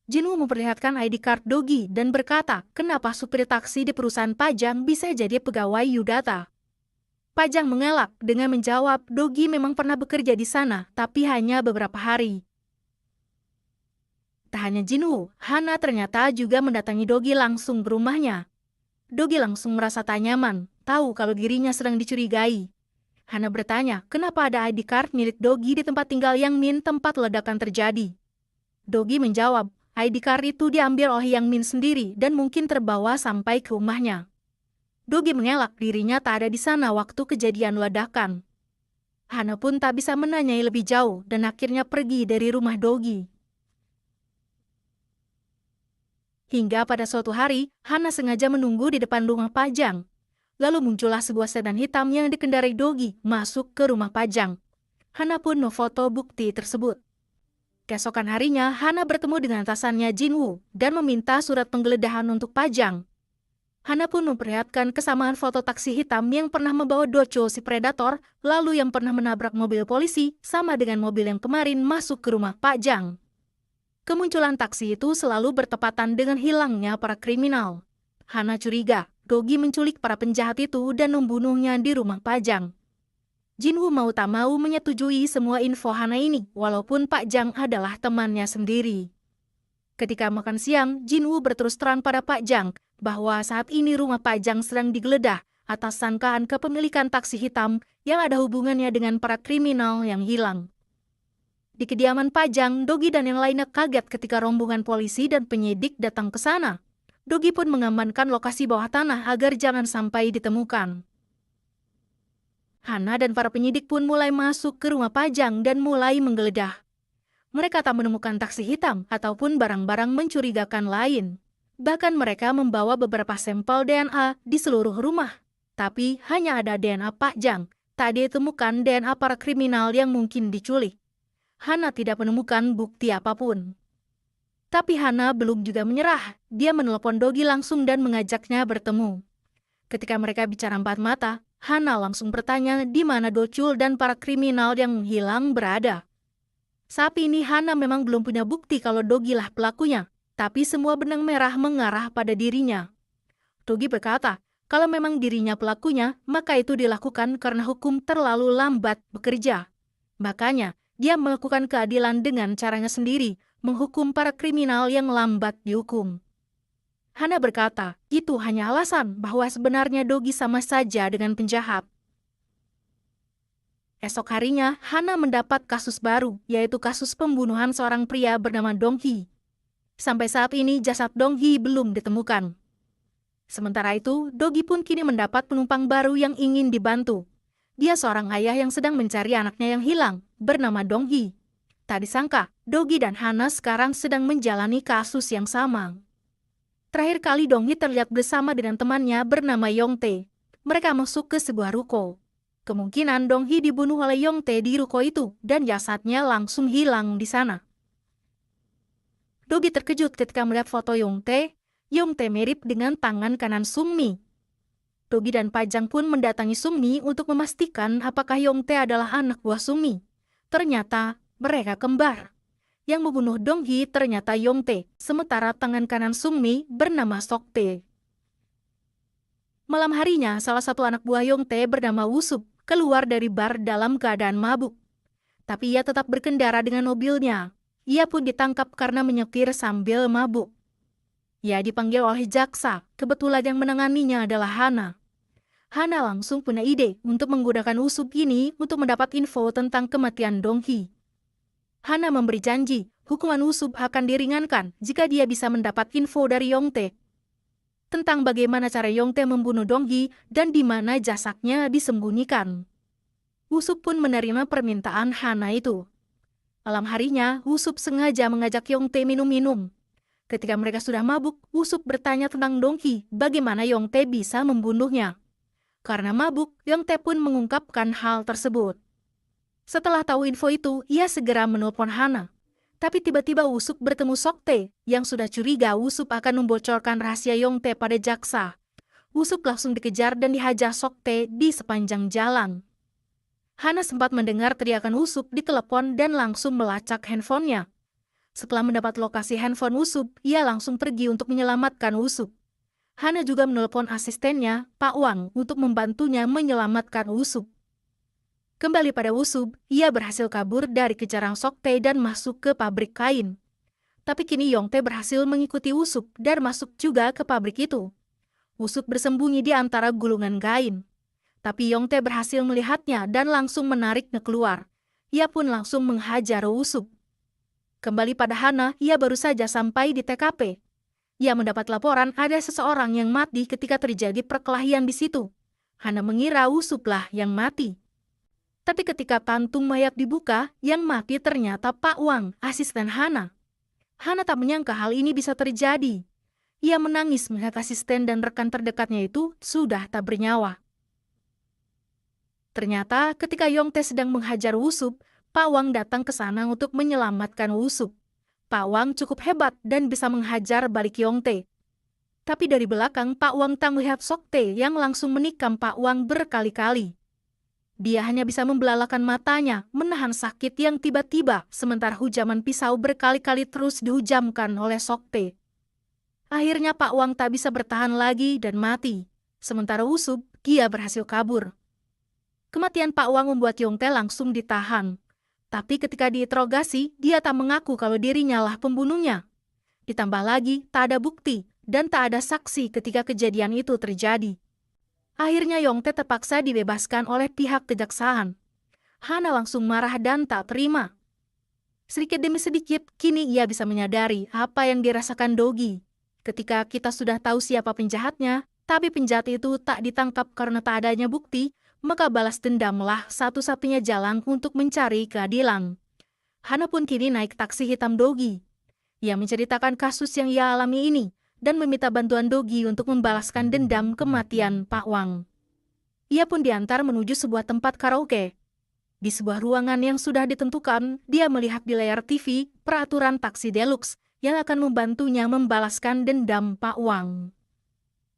Jinwoo memperlihatkan ID card Dogi dan berkata kenapa supir taksi di perusahaan Pajang bisa jadi pegawai Yudata. Pajang mengelak dengan menjawab Dogi memang pernah bekerja di sana tapi hanya beberapa hari. Tak hanya Jinwoo, Hana ternyata juga mendatangi Dogi langsung ke rumahnya. Dogi langsung merasa tak nyaman, tahu kalau dirinya sedang dicurigai. Hana bertanya, kenapa ada ID card milik Dogi di tempat tinggal Yang Min tempat ledakan terjadi. Dogi menjawab, ID card itu diambil oleh Yang Min sendiri dan mungkin terbawa sampai ke rumahnya. Dogi mengelak dirinya tak ada di sana waktu kejadian ledakan. Hana pun tak bisa menanyai lebih jauh dan akhirnya pergi dari rumah Dogi. Hingga pada suatu hari, Hana sengaja menunggu di depan rumah Pajang. Lalu muncullah sebuah sedan hitam yang dikendarai Dogi masuk ke rumah Pajang. Hana pun memfoto bukti tersebut. Keesokan harinya, Hana bertemu dengan atasannya Jinwoo dan meminta surat penggeledahan untuk Pajang. Hana pun memperlihatkan kesamaan foto taksi hitam yang pernah membawa Dochul si predator, lalu yang pernah menabrak mobil polisi, sama dengan mobil yang kemarin masuk ke rumah Pajang. Kemunculan taksi itu selalu bertepatan dengan hilangnya para kriminal. Hana curiga Dogi menculik para penjahat itu dan membunuhnya di rumah Pajang. Jinwoo mau tak mau menyetujui semua info Hana ini, walaupun Pajang adalah temannya sendiri. Ketika makan siang, Jinwoo berterus terang pada Pajang bahwa saat ini rumah Pajang sedang digeledah atas sangkaan kepemilikan taksi hitam yang ada hubungannya dengan para kriminal yang hilang. Di kediaman Pajang, Dogi dan yang lainnya kaget ketika rombongan polisi dan penyidik datang ke sana. Dogi pun mengamankan lokasi bawah tanah agar jangan sampai ditemukan. Hana dan para penyidik pun mulai masuk ke rumah Pajang dan mulai menggeledah. Mereka tak menemukan taksi hitam ataupun barang-barang mencurigakan lain. Bahkan mereka membawa beberapa sampel DNA di seluruh rumah. Tapi hanya ada DNA Pajang, tak ditemukan DNA para kriminal yang mungkin diculik. Hana tidak menemukan bukti apapun. Tapi Hana belum juga menyerah. Dia menelepon Dogi langsung dan mengajaknya bertemu. Ketika mereka bicara empat mata, Hana langsung bertanya di mana Dochul dan para kriminal yang hilang berada. Saat ini Hana memang belum punya bukti kalau Dogi lah pelakunya, tapi semua benang merah mengarah pada dirinya. Dogi berkata, kalau memang dirinya pelakunya, maka itu dilakukan karena hukum terlalu lambat bekerja. Makanya, dia melakukan keadilan dengan caranya sendiri, menghukum para kriminal yang lambat dihukum. Hana berkata, itu hanya alasan bahwa sebenarnya Dogi sama saja dengan penjahat. Esok harinya, Hana mendapat kasus baru, yaitu kasus pembunuhan seorang pria bernama Dong Hee. Sampai saat ini, jasad Dong Hee belum ditemukan. Sementara itu, Dogi pun kini mendapat penumpang baru yang ingin dibantu. Dia seorang ayah yang sedang mencari anaknya yang hilang, bernama Dong Hee. Tak disangka, Dogi dan Hana sekarang sedang menjalani kasus yang sama. Terakhir kali Dong Hee terlihat bersama dengan temannya bernama Yongtae. Mereka masuk ke sebuah ruko. Kemungkinan Dong Hee dibunuh oleh Yongtae di ruko itu dan jasadnya langsung hilang di sana. Dogi terkejut ketika melihat foto Yongtae. Yongtae mirip dengan tangan kanan Sungmi. Dogi dan Pajang pun mendatangi Sungmi untuk memastikan apakah Yongtae adalah anak buah Sungmi. Ternyata mereka kembar. Yang membunuh Dong Hee ternyata Yongtae, sementara tangan kanan Sungmi bernama Soktae. Malam harinya, salah satu anak buah Yongtae bernama Woo-sup keluar dari bar dalam keadaan mabuk. Tapi ia tetap berkendara dengan mobilnya. Ia pun ditangkap karena menyetir sambil mabuk. Ia dipanggil oleh jaksa, kebetulan yang menanganinya adalah Hana. Hana langsung punya ide untuk menggunakan Woo-sup ini untuk mendapat info tentang kematian Dong Hee. Hana memberi janji, hukuman Woo-sup akan diringankan jika dia bisa mendapat info dari Yongtae tentang bagaimana cara Yongtae membunuh Dong Hee dan di mana jasadnya disembunyikan. Woo-sup pun menerima permintaan Hana itu. Malam harinya, Woo-sup sengaja mengajak Yongtae minum-minum. Ketika mereka sudah mabuk, Woo-sup bertanya tentang Dong Hee, bagaimana Yongtae bisa membunuhnya. Karena mabuk, Yongtae pun mengungkapkan hal tersebut. Setelah tahu info itu, ia segera menelpon Hana. Tapi tiba-tiba Woo-sup bertemu Soktae, yang sudah curiga Woo-sup akan membocorkan rahasia Yongtae pada jaksa. Woo-sup langsung dikejar dan dihajar Soktae di sepanjang jalan. Hana sempat mendengar teriakan Woo-sup di telepon dan langsung melacak handphonenya. Setelah mendapat lokasi handphone Woo-sup, ia langsung pergi untuk menyelamatkan Woo-sup. Hana juga menelpon asistennya, Pak Wang, untuk membantunya menyelamatkan Woo-sup. Kembali pada Woo-sup, ia berhasil kabur dari kejaran Soktae dan masuk ke pabrik kain. Tapi kini Yongtae berhasil mengikuti Woo-sup dan masuk juga ke pabrik itu. Woo-sup bersembunyi di antara gulungan kain. Tapi Yongtae berhasil melihatnya dan langsung menariknya keluar. Ia pun langsung menghajar Woo-sup. Kembali pada Hana, ia baru saja sampai di TKP. Ia mendapat laporan ada seseorang yang mati ketika terjadi perkelahian di situ. Hana mengira Woo-sup lah yang mati. Tapi ketika kantung mayat dibuka, yang mati ternyata Pak Wang, asisten Hana. Hana tak menyangka hal ini bisa terjadi. Ia menangis melihat asisten dan rekan terdekatnya itu sudah tak bernyawa. Ternyata ketika Yongtae sedang menghajar Woo-sup, Pak Wang datang ke sana untuk menyelamatkan Woo-sup. Pak Wang cukup hebat dan bisa menghajar balik Yongtae. Tapi dari belakang Pak Wang tak melihat Soktae yang langsung menikam Pak Wang berkali-kali. Dia hanya bisa membelalakan matanya, menahan sakit yang tiba-tiba, sementara hujaman pisau berkali-kali terus dihujamkan oleh Soktae. Akhirnya Pak Wang tak bisa bertahan lagi dan mati. Sementara Woo-sup, dia berhasil kabur. Kematian Pak Wang membuat Yongtae langsung ditahan. Tapi ketika diinterogasi, dia tak mengaku kalau dirinya lah pembunuhnya. Ditambah lagi, tak ada bukti, dan tak ada saksi ketika kejadian itu terjadi. Akhirnya Yongtae terpaksa dibebaskan oleh pihak kejaksaan. Hana langsung marah dan tak terima. Sedikit demi sedikit, kini ia bisa menyadari apa yang dirasakan Dogi. Ketika kita sudah tahu siapa penjahatnya, tapi penjahat itu tak ditangkap karena tak adanya bukti, maka balas dendamlah satu-satunya jalan untuk mencari keadilan. Hana pun kini naik taksi hitam Dogi. Ia menceritakan kasus yang ia alami ini, dan meminta bantuan Dogi untuk membalaskan dendam kematian Pak Wang. Ia pun diantar menuju sebuah tempat karaoke. Di sebuah ruangan yang sudah ditentukan, dia melihat di layar TV peraturan taksi deluxe yang akan membantunya membalaskan dendam Pak Wang.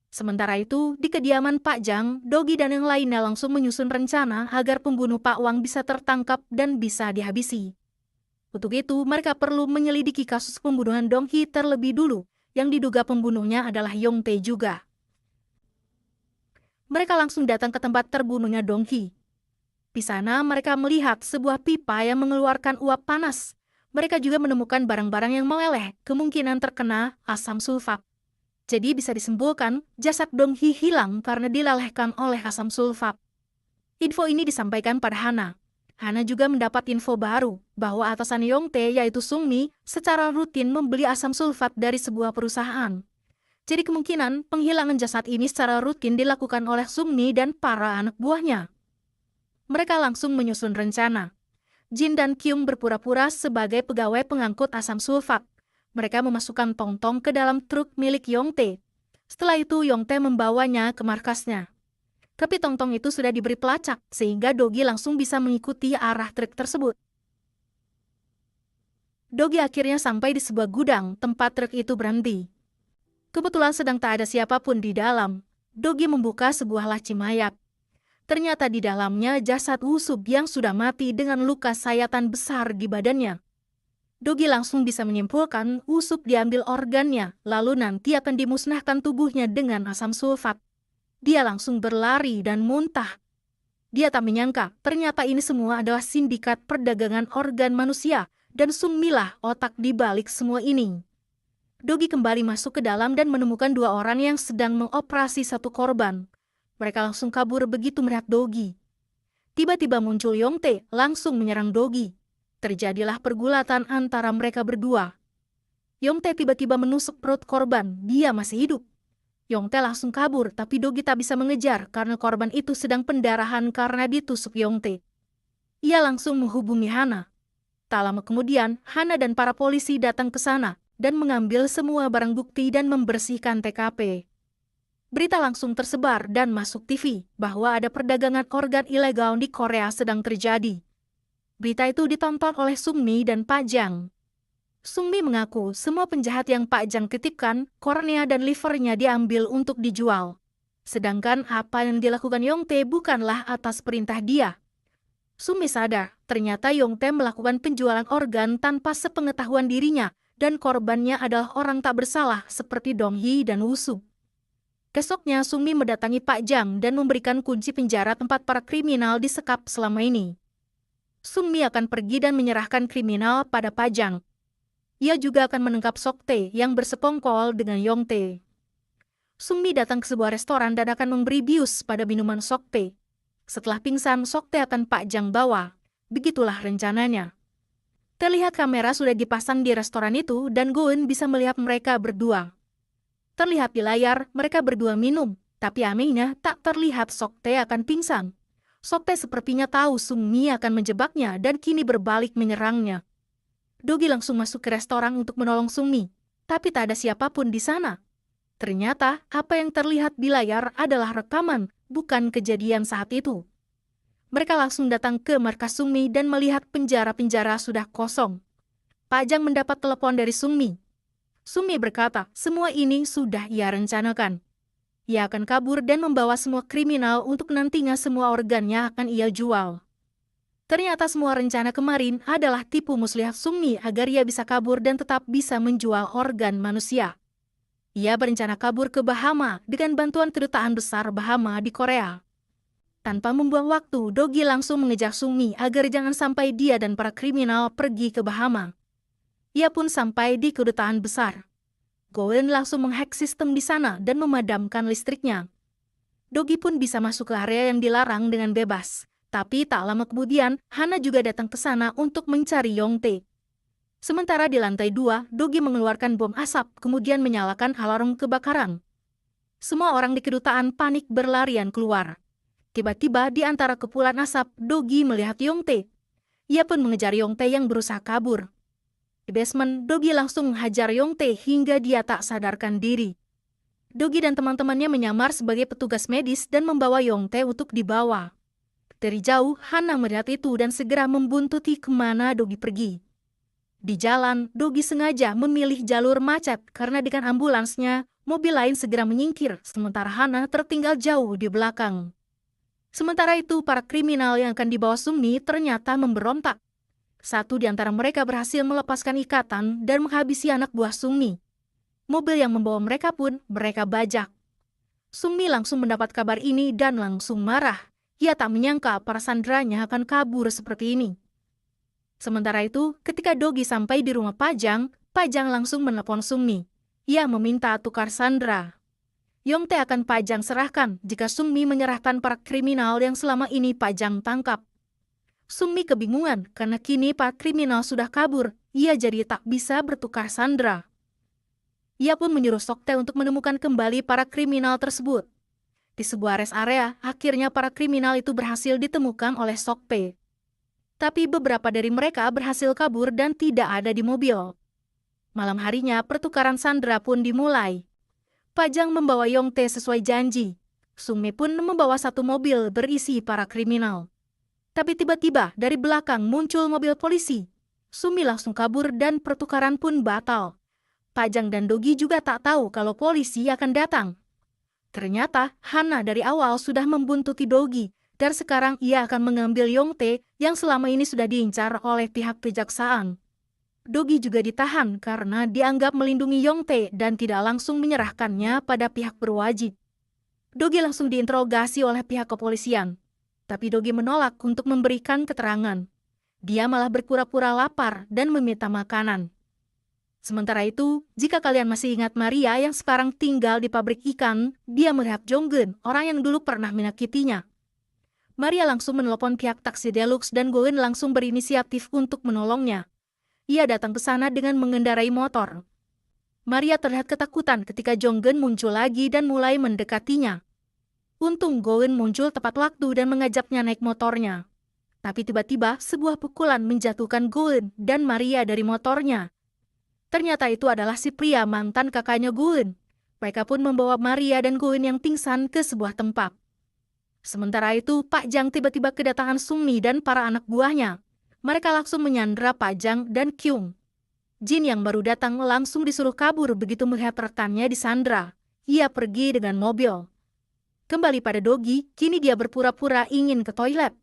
Sementara itu, di kediaman Pak Jang, Dogi dan yang lainnya langsung menyusun rencana agar pembunuh Pak Wang bisa tertangkap dan bisa dihabisi. Untuk itu, mereka perlu menyelidiki kasus pembunuhan Dong Hee terlebih dulu, yang diduga pembunuhnya adalah Yongtae juga. Mereka langsung datang ke tempat terbunuhnya Dong Hee. Di sana mereka melihat sebuah pipa yang mengeluarkan uap panas. Mereka juga menemukan barang-barang yang meleleh, kemungkinan terkena asam sulfat. Jadi bisa disimpulkan, jasad Dong-hee hilang karena dilelehkan oleh asam sulfat. Info ini disampaikan pada Hana. Hana juga mendapat info baru, bahwa atasan Yongtae yaitu Sung-mi secara rutin membeli asam sulfat dari sebuah perusahaan. Jadi kemungkinan penghilangan jasad ini secara rutin dilakukan oleh Sung-mi dan para anak buahnya. Mereka langsung menyusun rencana. Jin dan Kyung berpura-pura sebagai pegawai pengangkut asam sulfat. Mereka memasukkan Tong-tong ke dalam truk milik Yongtae. Setelah itu Yongtae membawanya ke markasnya. Tapi Tong-tong itu sudah diberi pelacak, sehingga Dogi langsung bisa mengikuti arah truk tersebut. Dogi akhirnya sampai di sebuah gudang tempat truk itu berhenti. Kebetulan sedang tak ada siapapun di dalam. Dogi membuka sebuah laci mayat. Ternyata di dalamnya jasad Woo-sup yang sudah mati dengan luka sayatan besar di badannya. Dogi langsung bisa menyimpulkan Woo-sup diambil organnya, lalu nanti akan dimusnahkan tubuhnya dengan asam sulfat. Dia langsung berlari dan muntah. Dia tak menyangka, ternyata ini semua adalah sindikat perdagangan organ manusia, dan Sung-mi lah otak di balik semua ini. Dogi kembali masuk ke dalam dan menemukan dua orang yang sedang mengoperasi satu korban. Mereka langsung kabur begitu melihat Dogi. Tiba-tiba muncul Yongtae, langsung menyerang Dogi. Terjadilah pergulatan antara mereka berdua. Yongtae tiba-tiba menusuk perut korban, dia masih hidup. Yongtae langsung kabur, tapi Dogi tak bisa mengejar karena korban itu sedang pendarahan karena ditusuk Yongtae. Ia langsung menghubungi Hana. Tak lama kemudian, Hana dan para polisi datang ke sana dan mengambil semua barang bukti dan membersihkan TKP. Berita langsung tersebar dan masuk TV bahwa ada perdagangan organ ilegal di Korea sedang terjadi. Berita itu ditonton oleh Sung-mi dan Pak Jang. Sung-mi mengaku semua penjahat yang Pak Jang titipkan, kornea dan livernya diambil untuk dijual. Sedangkan apa yang dilakukan Yongtae bukanlah atas perintah dia. Sung-mi sadar, ternyata Yongtae melakukan penjualan organ tanpa sepengetahuan dirinya, dan korbannya adalah orang tak bersalah seperti Dong-hee dan Woo-sup. Besoknya Sung-mi mendatangi Pak Jang dan memberikan kunci penjara tempat para kriminal disekap selama ini. Sung-mi akan pergi dan menyerahkan kriminal pada Pak Jang. Ia juga akan menangkap Sok-tae yang bersekongkol dengan Yongtae. Sung-mi datang ke sebuah restoran dan akan memberi bius pada minuman Sok-tae. Setelah pingsan, Sok-tae akan Pak Jang bawa. Begitulah rencananya. Terlihat kamera sudah dipasang di restoran itu dan Go-eun bisa melihat mereka berdua. Terlihat di layar, mereka berdua minum, tapi anehnya tak terlihat Sok-tae akan pingsan. Sok-tae sepertinya tahu Sung-mi akan menjebaknya dan kini berbalik menyerangnya. Dogi langsung masuk ke restoran untuk menolong Sung-mi, tapi tak ada siapapun di sana. Ternyata, apa yang terlihat di layar adalah rekaman, bukan kejadian saat itu. Mereka langsung datang ke markas Sung-mi dan melihat penjara-penjara sudah kosong. Pak Jang mendapat telepon dari Sung-mi. Sung-mi berkata, semua ini sudah ia rencanakan. Ia akan kabur dan membawa semua kriminal untuk nantinya semua organnya akan ia jual. Ternyata semua rencana kemarin adalah tipu muslihat Sung-mi agar ia bisa kabur dan tetap bisa menjual organ manusia. Ia berencana kabur ke Bahama dengan bantuan kedutaan besar Bahama di Korea. Tanpa membuang waktu, Dogi langsung mengejar Sung-mi agar jangan sampai dia dan para kriminal pergi ke Bahama. Ia pun sampai di kedutaan besar. Go-eun langsung menghack sistem di sana dan memadamkan listriknya. Dogi pun bisa masuk ke area yang dilarang dengan bebas. Tapi tak lama kemudian, Hana juga datang ke sana untuk mencari Yongtae. Sementara di lantai 2, Dogi mengeluarkan bom asap, kemudian menyalakan alarm kebakaran. Semua orang di kedutaan panik berlarian keluar. Tiba-tiba di antara kepulan asap, Dogi melihat Yongtae. Ia pun mengejar Yongtae yang berusaha kabur. Di basement, Dogi langsung menghajar Yongtae hingga dia tak sadarkan diri. Dogi dan teman-temannya menyamar sebagai petugas medis dan membawa Yongtae untuk dibawa. Dari jauh, Hana melihat itu dan segera membuntuti kemana Dogi pergi. Di jalan, Dogi sengaja memilih jalur macet karena dengan ambulansnya, mobil lain segera menyingkir, sementara Hana tertinggal jauh di belakang. Sementara itu, para kriminal yang akan dibawa Sung-mi ternyata memberontak. Satu di antara mereka berhasil melepaskan ikatan dan menghabisi anak buah Sung-mi. Mobil yang membawa mereka pun mereka bajak. Sung-mi langsung mendapat kabar ini dan langsung marah. Ia tak menyangka para sandranya akan kabur seperti ini. Sementara itu, ketika Dogi sampai di rumah Pak Jang langsung menelpon Sung-mi. Ia meminta tukar sandera. Yongtae akan Pajang serahkan jika Sungmi menyerahkan para kriminal yang selama ini Pajang tangkap. Sungmi kebingungan karena kini para kriminal sudah kabur, ia jadi tak bisa bertukar sandera. Ia pun menyuruh Soktae untuk menemukan kembali para kriminal tersebut. Di sebuah rest area, akhirnya para kriminal itu berhasil ditemukan oleh Soktae. Tapi beberapa dari mereka berhasil kabur dan tidak ada di mobil. Malam harinya, pertukaran sandera pun dimulai. Pajang membawa Yongtae sesuai janji. Sungmi pun membawa satu mobil berisi para kriminal. Tapi tiba-tiba dari belakang muncul mobil polisi. Sungmi langsung kabur dan pertukaran pun batal. Pajang dan Dogi juga tak tahu kalau polisi akan datang. Ternyata Hana dari awal sudah membuntuti Dogi, dan sekarang ia akan mengambil Yongtae yang selama ini sudah diincar oleh pihak kejaksaan. Dogi juga ditahan karena dianggap melindungi Yongtae dan tidak langsung menyerahkannya pada pihak berwajib. Dogi langsung diinterogasi oleh pihak kepolisian, tapi Dogi menolak untuk memberikan keterangan. Dia malah berpura-pura lapar dan meminta makanan. Sementara itu, jika kalian masih ingat Maria yang sekarang tinggal di pabrik ikan, dia melihat Jonggeun, orang yang dulu pernah menyakitinya. Maria langsung menelpon pihak taksi deluxe dan Goen langsung berinisiatif untuk menolongnya. Ia datang ke sana dengan mengendarai motor. Maria terlihat ketakutan ketika Jonggeun muncul lagi dan mulai mendekatinya. Untung Goen muncul tepat waktu dan mengajaknya naik motornya. Tapi tiba-tiba sebuah pukulan menjatuhkan Goen dan Maria dari motornya. Ternyata itu adalah si pria mantan kakaknya Goen. Mereka pun membawa Maria dan Goen yang pingsan ke sebuah tempat. Sementara itu, Pak Jang tiba-tiba kedatangan Sungmi dan para anak buahnya. Mereka langsung menyandera Pak Jang dan Kyung. Jin yang baru datang langsung disuruh kabur begitu melihat rekannya disandera. Ia pergi dengan mobil. Kembali pada Dogi, kini dia berpura-pura ingin ke toilet.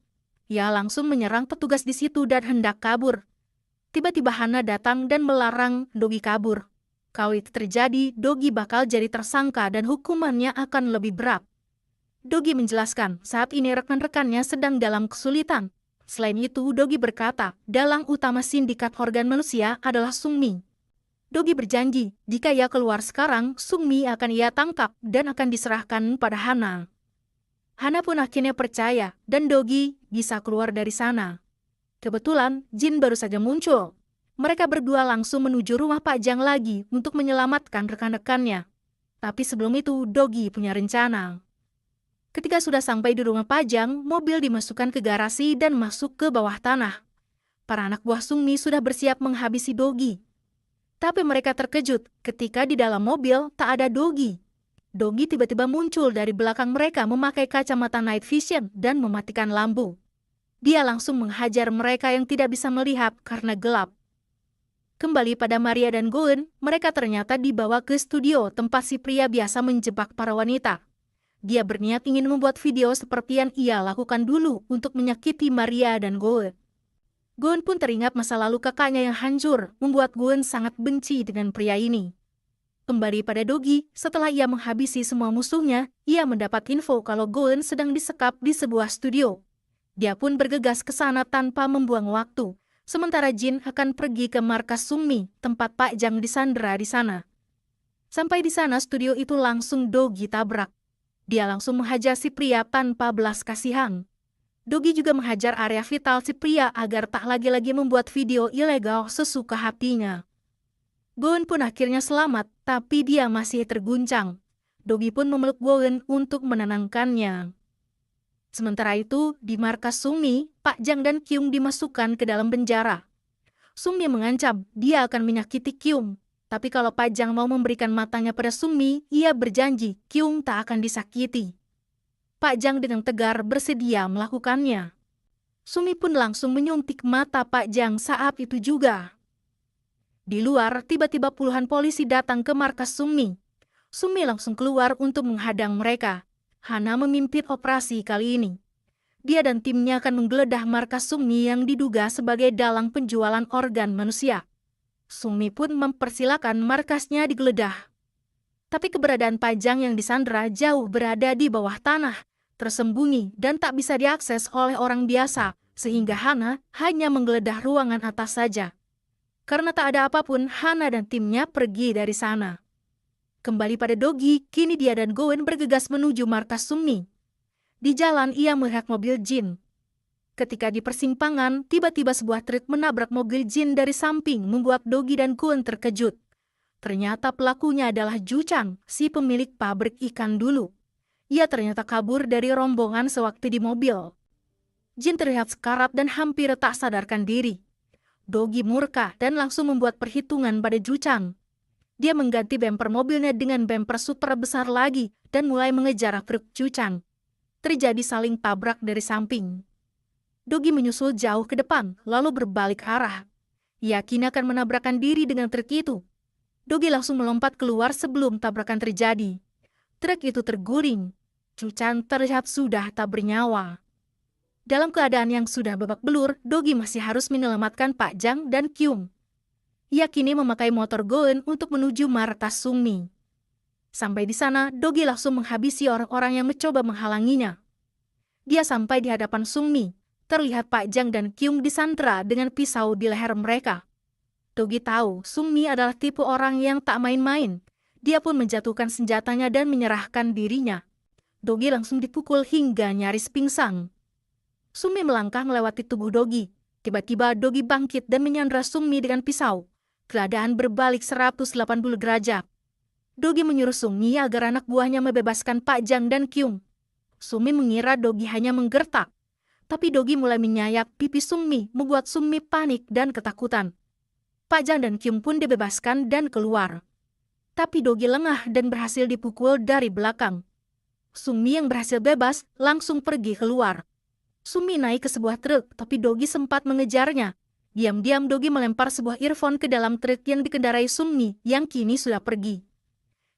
Ia langsung menyerang petugas di situ dan hendak kabur. Tiba-tiba Hana datang dan melarang Dogi kabur. Kalau itu terjadi, Dogi bakal jadi tersangka dan hukumannya akan lebih berat. Dogi menjelaskan saat ini rekan-rekannya sedang dalam kesulitan. Selain itu, Dogi berkata, dalang utama sindikat organ manusia adalah Sungmi. Dogi berjanji, jika ia keluar sekarang, Sungmi akan ia tangkap dan akan diserahkan pada Hana. Hana pun akhirnya percaya, dan Dogi bisa keluar dari sana. Kebetulan, Jin baru saja muncul. Mereka berdua langsung menuju rumah Pak Jang lagi untuk menyelamatkan rekan-rekannya. Tapi sebelum itu, Dogi punya rencana. Ketika sudah sampai di rumah Pak Jang, mobil dimasukkan ke garasi dan masuk ke bawah tanah. Para anak buah Sungmi sudah bersiap menghabisi Dogi. Tapi mereka terkejut ketika di dalam mobil tak ada Dogi. Dogi tiba-tiba muncul dari belakang mereka memakai kacamata night vision dan mematikan lampu. Dia langsung menghajar mereka yang tidak bisa melihat karena gelap. Kembali pada Maria dan Goen, mereka ternyata dibawa ke studio tempat si pria biasa menjebak para wanita. Dia berniat ingin membuat video seperti yang ia lakukan dulu untuk menyakiti Maria dan Goen. Goen pun teringat masa lalu kakaknya yang hancur, membuat Goen sangat benci dengan pria ini. Kembali pada Dogi, setelah ia menghabisi semua musuhnya, ia mendapat info kalau Goen sedang disekap di sebuah studio. Dia pun bergegas ke sana tanpa membuang waktu. Sementara Jin akan pergi ke markas Sungmi, tempat Pak Jang disandera di sana. Sampai di sana studio itu langsung Dogi tabrak. Dia langsung menghajar si pria tanpa belas kasihan. Dogi juga menghajar area vital si pria agar tak lagi-lagi membuat video ilegal sesuka hatinya. Goen pun akhirnya selamat, tapi dia masih terguncang. Dogi pun memeluk Goen untuk menenangkannya. Sementara itu, di markas Sungmi, Pak Jang dan Kyung dimasukkan ke dalam penjara. Sungmi mengancam dia akan menyakiti Kyung. Tapi kalau Pak Jang mau memberikan matanya pada Sungmi, ia berjanji Kyung tak akan disakiti. Pak Jang dengan tegar bersedia melakukannya. Sungmi pun langsung menyuntik mata Pak Jang saat itu juga. Di luar, tiba-tiba puluhan polisi datang ke markas Sungmi. Sungmi langsung keluar untuk menghadang mereka. Hana memimpin operasi kali ini. Dia dan timnya akan menggeledah markas Sungmi yang diduga sebagai dalang penjualan organ manusia. Sungmi pun mempersilakan markasnya digeledah. Tapi keberadaan Pak Jang yang disandera jauh berada di bawah tanah, tersembunyi dan tak bisa diakses oleh orang biasa, sehingga Hana hanya menggeledah ruangan atas saja. Karena tak ada apapun, Hana dan timnya pergi dari sana. Kembali pada Dogi, kini dia dan Goen bergegas menuju markas Sungmi. Di jalan ia melihat mobil Jin. Ketika di persimpangan, tiba-tiba sebuah truk menabrak mobil Jin dari samping membuat Dogi dan Goen terkejut. Ternyata pelakunya adalah Ju Chang, si pemilik pabrik ikan dulu. Ia ternyata kabur dari rombongan sewaktu di mobil. Jin terlihat sekarat dan hampir tak sadarkan diri. Dogi murka dan langsung membuat perhitungan pada Ju Chang. Dia mengganti bemper mobilnya dengan bemper super besar lagi dan mulai mengejar truk Ju Chang. Terjadi saling tabrak dari samping. Dogi menyusul jauh ke depan, lalu berbalik arah. Yakin akan menabrakkan diri dengan truk itu. Dogi langsung melompat keluar sebelum tabrakan terjadi. Truk itu terguling. Ju Chang terlihat sudah tak bernyawa. Dalam keadaan yang sudah babak belur, Dogi masih harus menyelamatkan Pak Jang dan Kyung. Ia kini memakai motor Goen untuk menuju markas Sungmi. Sampai di sana, Dogi langsung menghabisi orang-orang yang mencoba menghalanginya. Dia sampai di hadapan Sungmi. Terlihat Pak Jang dan Kyung disandera dengan pisau di leher mereka. Dogi tahu Sungmi adalah tipe orang yang tak main-main. Dia pun menjatuhkan senjatanya dan menyerahkan dirinya. Dogi langsung dipukul hingga nyaris pingsan. Sungmi melangkah melewati tubuh Dogi. Tiba-tiba Dogi bangkit dan menyandra Sungmi dengan pisau. Keadaan berbalik 180 derajat. Dogi menyuruh Sungmi agar anak buahnya membebaskan Pak Jang dan Kyung. Sungmi mengira Dogi hanya menggertak. Tapi Dogi mulai menyayat pipi Sungmi, membuat Sungmi panik dan ketakutan. Pak Jang dan Kyung pun dibebaskan dan keluar. Tapi Dogi lengah dan berhasil dipukul dari belakang. Sungmi yang berhasil bebas langsung pergi keluar. Sungmi naik ke sebuah truk, tapi Dogi sempat mengejarnya. Diam-diam Dogi melempar sebuah earphone ke dalam truk yang dikendarai Sungmi yang kini sudah pergi.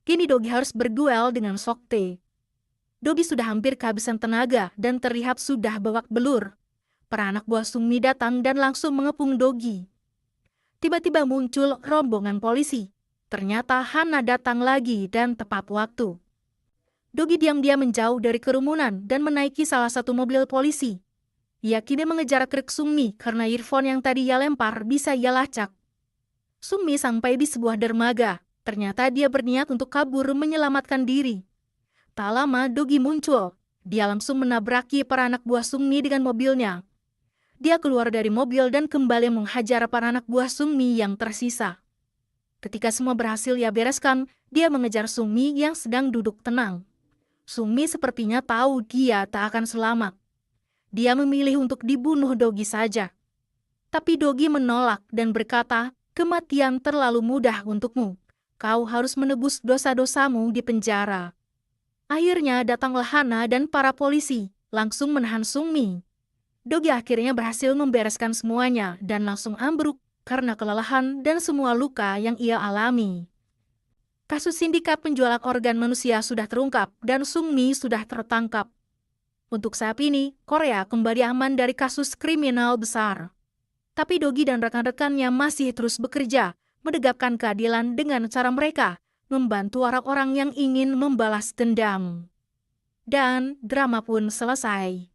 Kini Dogi harus berduel dengan Soktae. Dogi sudah hampir kehabisan tenaga dan terlihat sudah babak belur. Para anak buah Sungmi datang dan langsung mengepung Dogi. Tiba-tiba muncul rombongan polisi. Ternyata Hana datang lagi dan tepat waktu. Dogi diam-diam menjauh dari kerumunan dan menaiki salah satu mobil polisi. Ia kini mengejar truk Sungmi karena earphone yang tadi ia lempar bisa ia lacak. Sungmi sampai di sebuah dermaga. Ternyata dia berniat untuk kabur menyelamatkan diri. Tak lama Dogi muncul. Dia langsung menabraki para anak buah Sungmi dengan mobilnya. Dia keluar dari mobil dan kembali menghajar para anak buah Sungmi yang tersisa. Ketika semua berhasil ia bereskan, dia mengejar Sungmi yang sedang duduk tenang. Sungmi sepertinya tahu dia tak akan selamat. Dia memilih untuk dibunuh Dogi saja. Tapi Dogi menolak dan berkata, "Kematian terlalu mudah untukmu. Kau harus menebus dosa-dosamu di penjara." Akhirnya datanglah Hana dan para polisi, langsung menahan Sungmi. Dogi akhirnya berhasil membereskan semuanya dan langsung ambruk karena kelelahan dan semua luka yang ia alami. Kasus sindikat penjualan organ manusia sudah terungkap dan Sungmi sudah tertangkap. Untuk saat ini, Korea kembali aman dari kasus kriminal besar. Tapi Dogi dan rekan-rekannya masih terus bekerja, menegakkan keadilan dengan cara mereka, membantu orang-orang yang ingin membalas dendam. Dan drama pun selesai.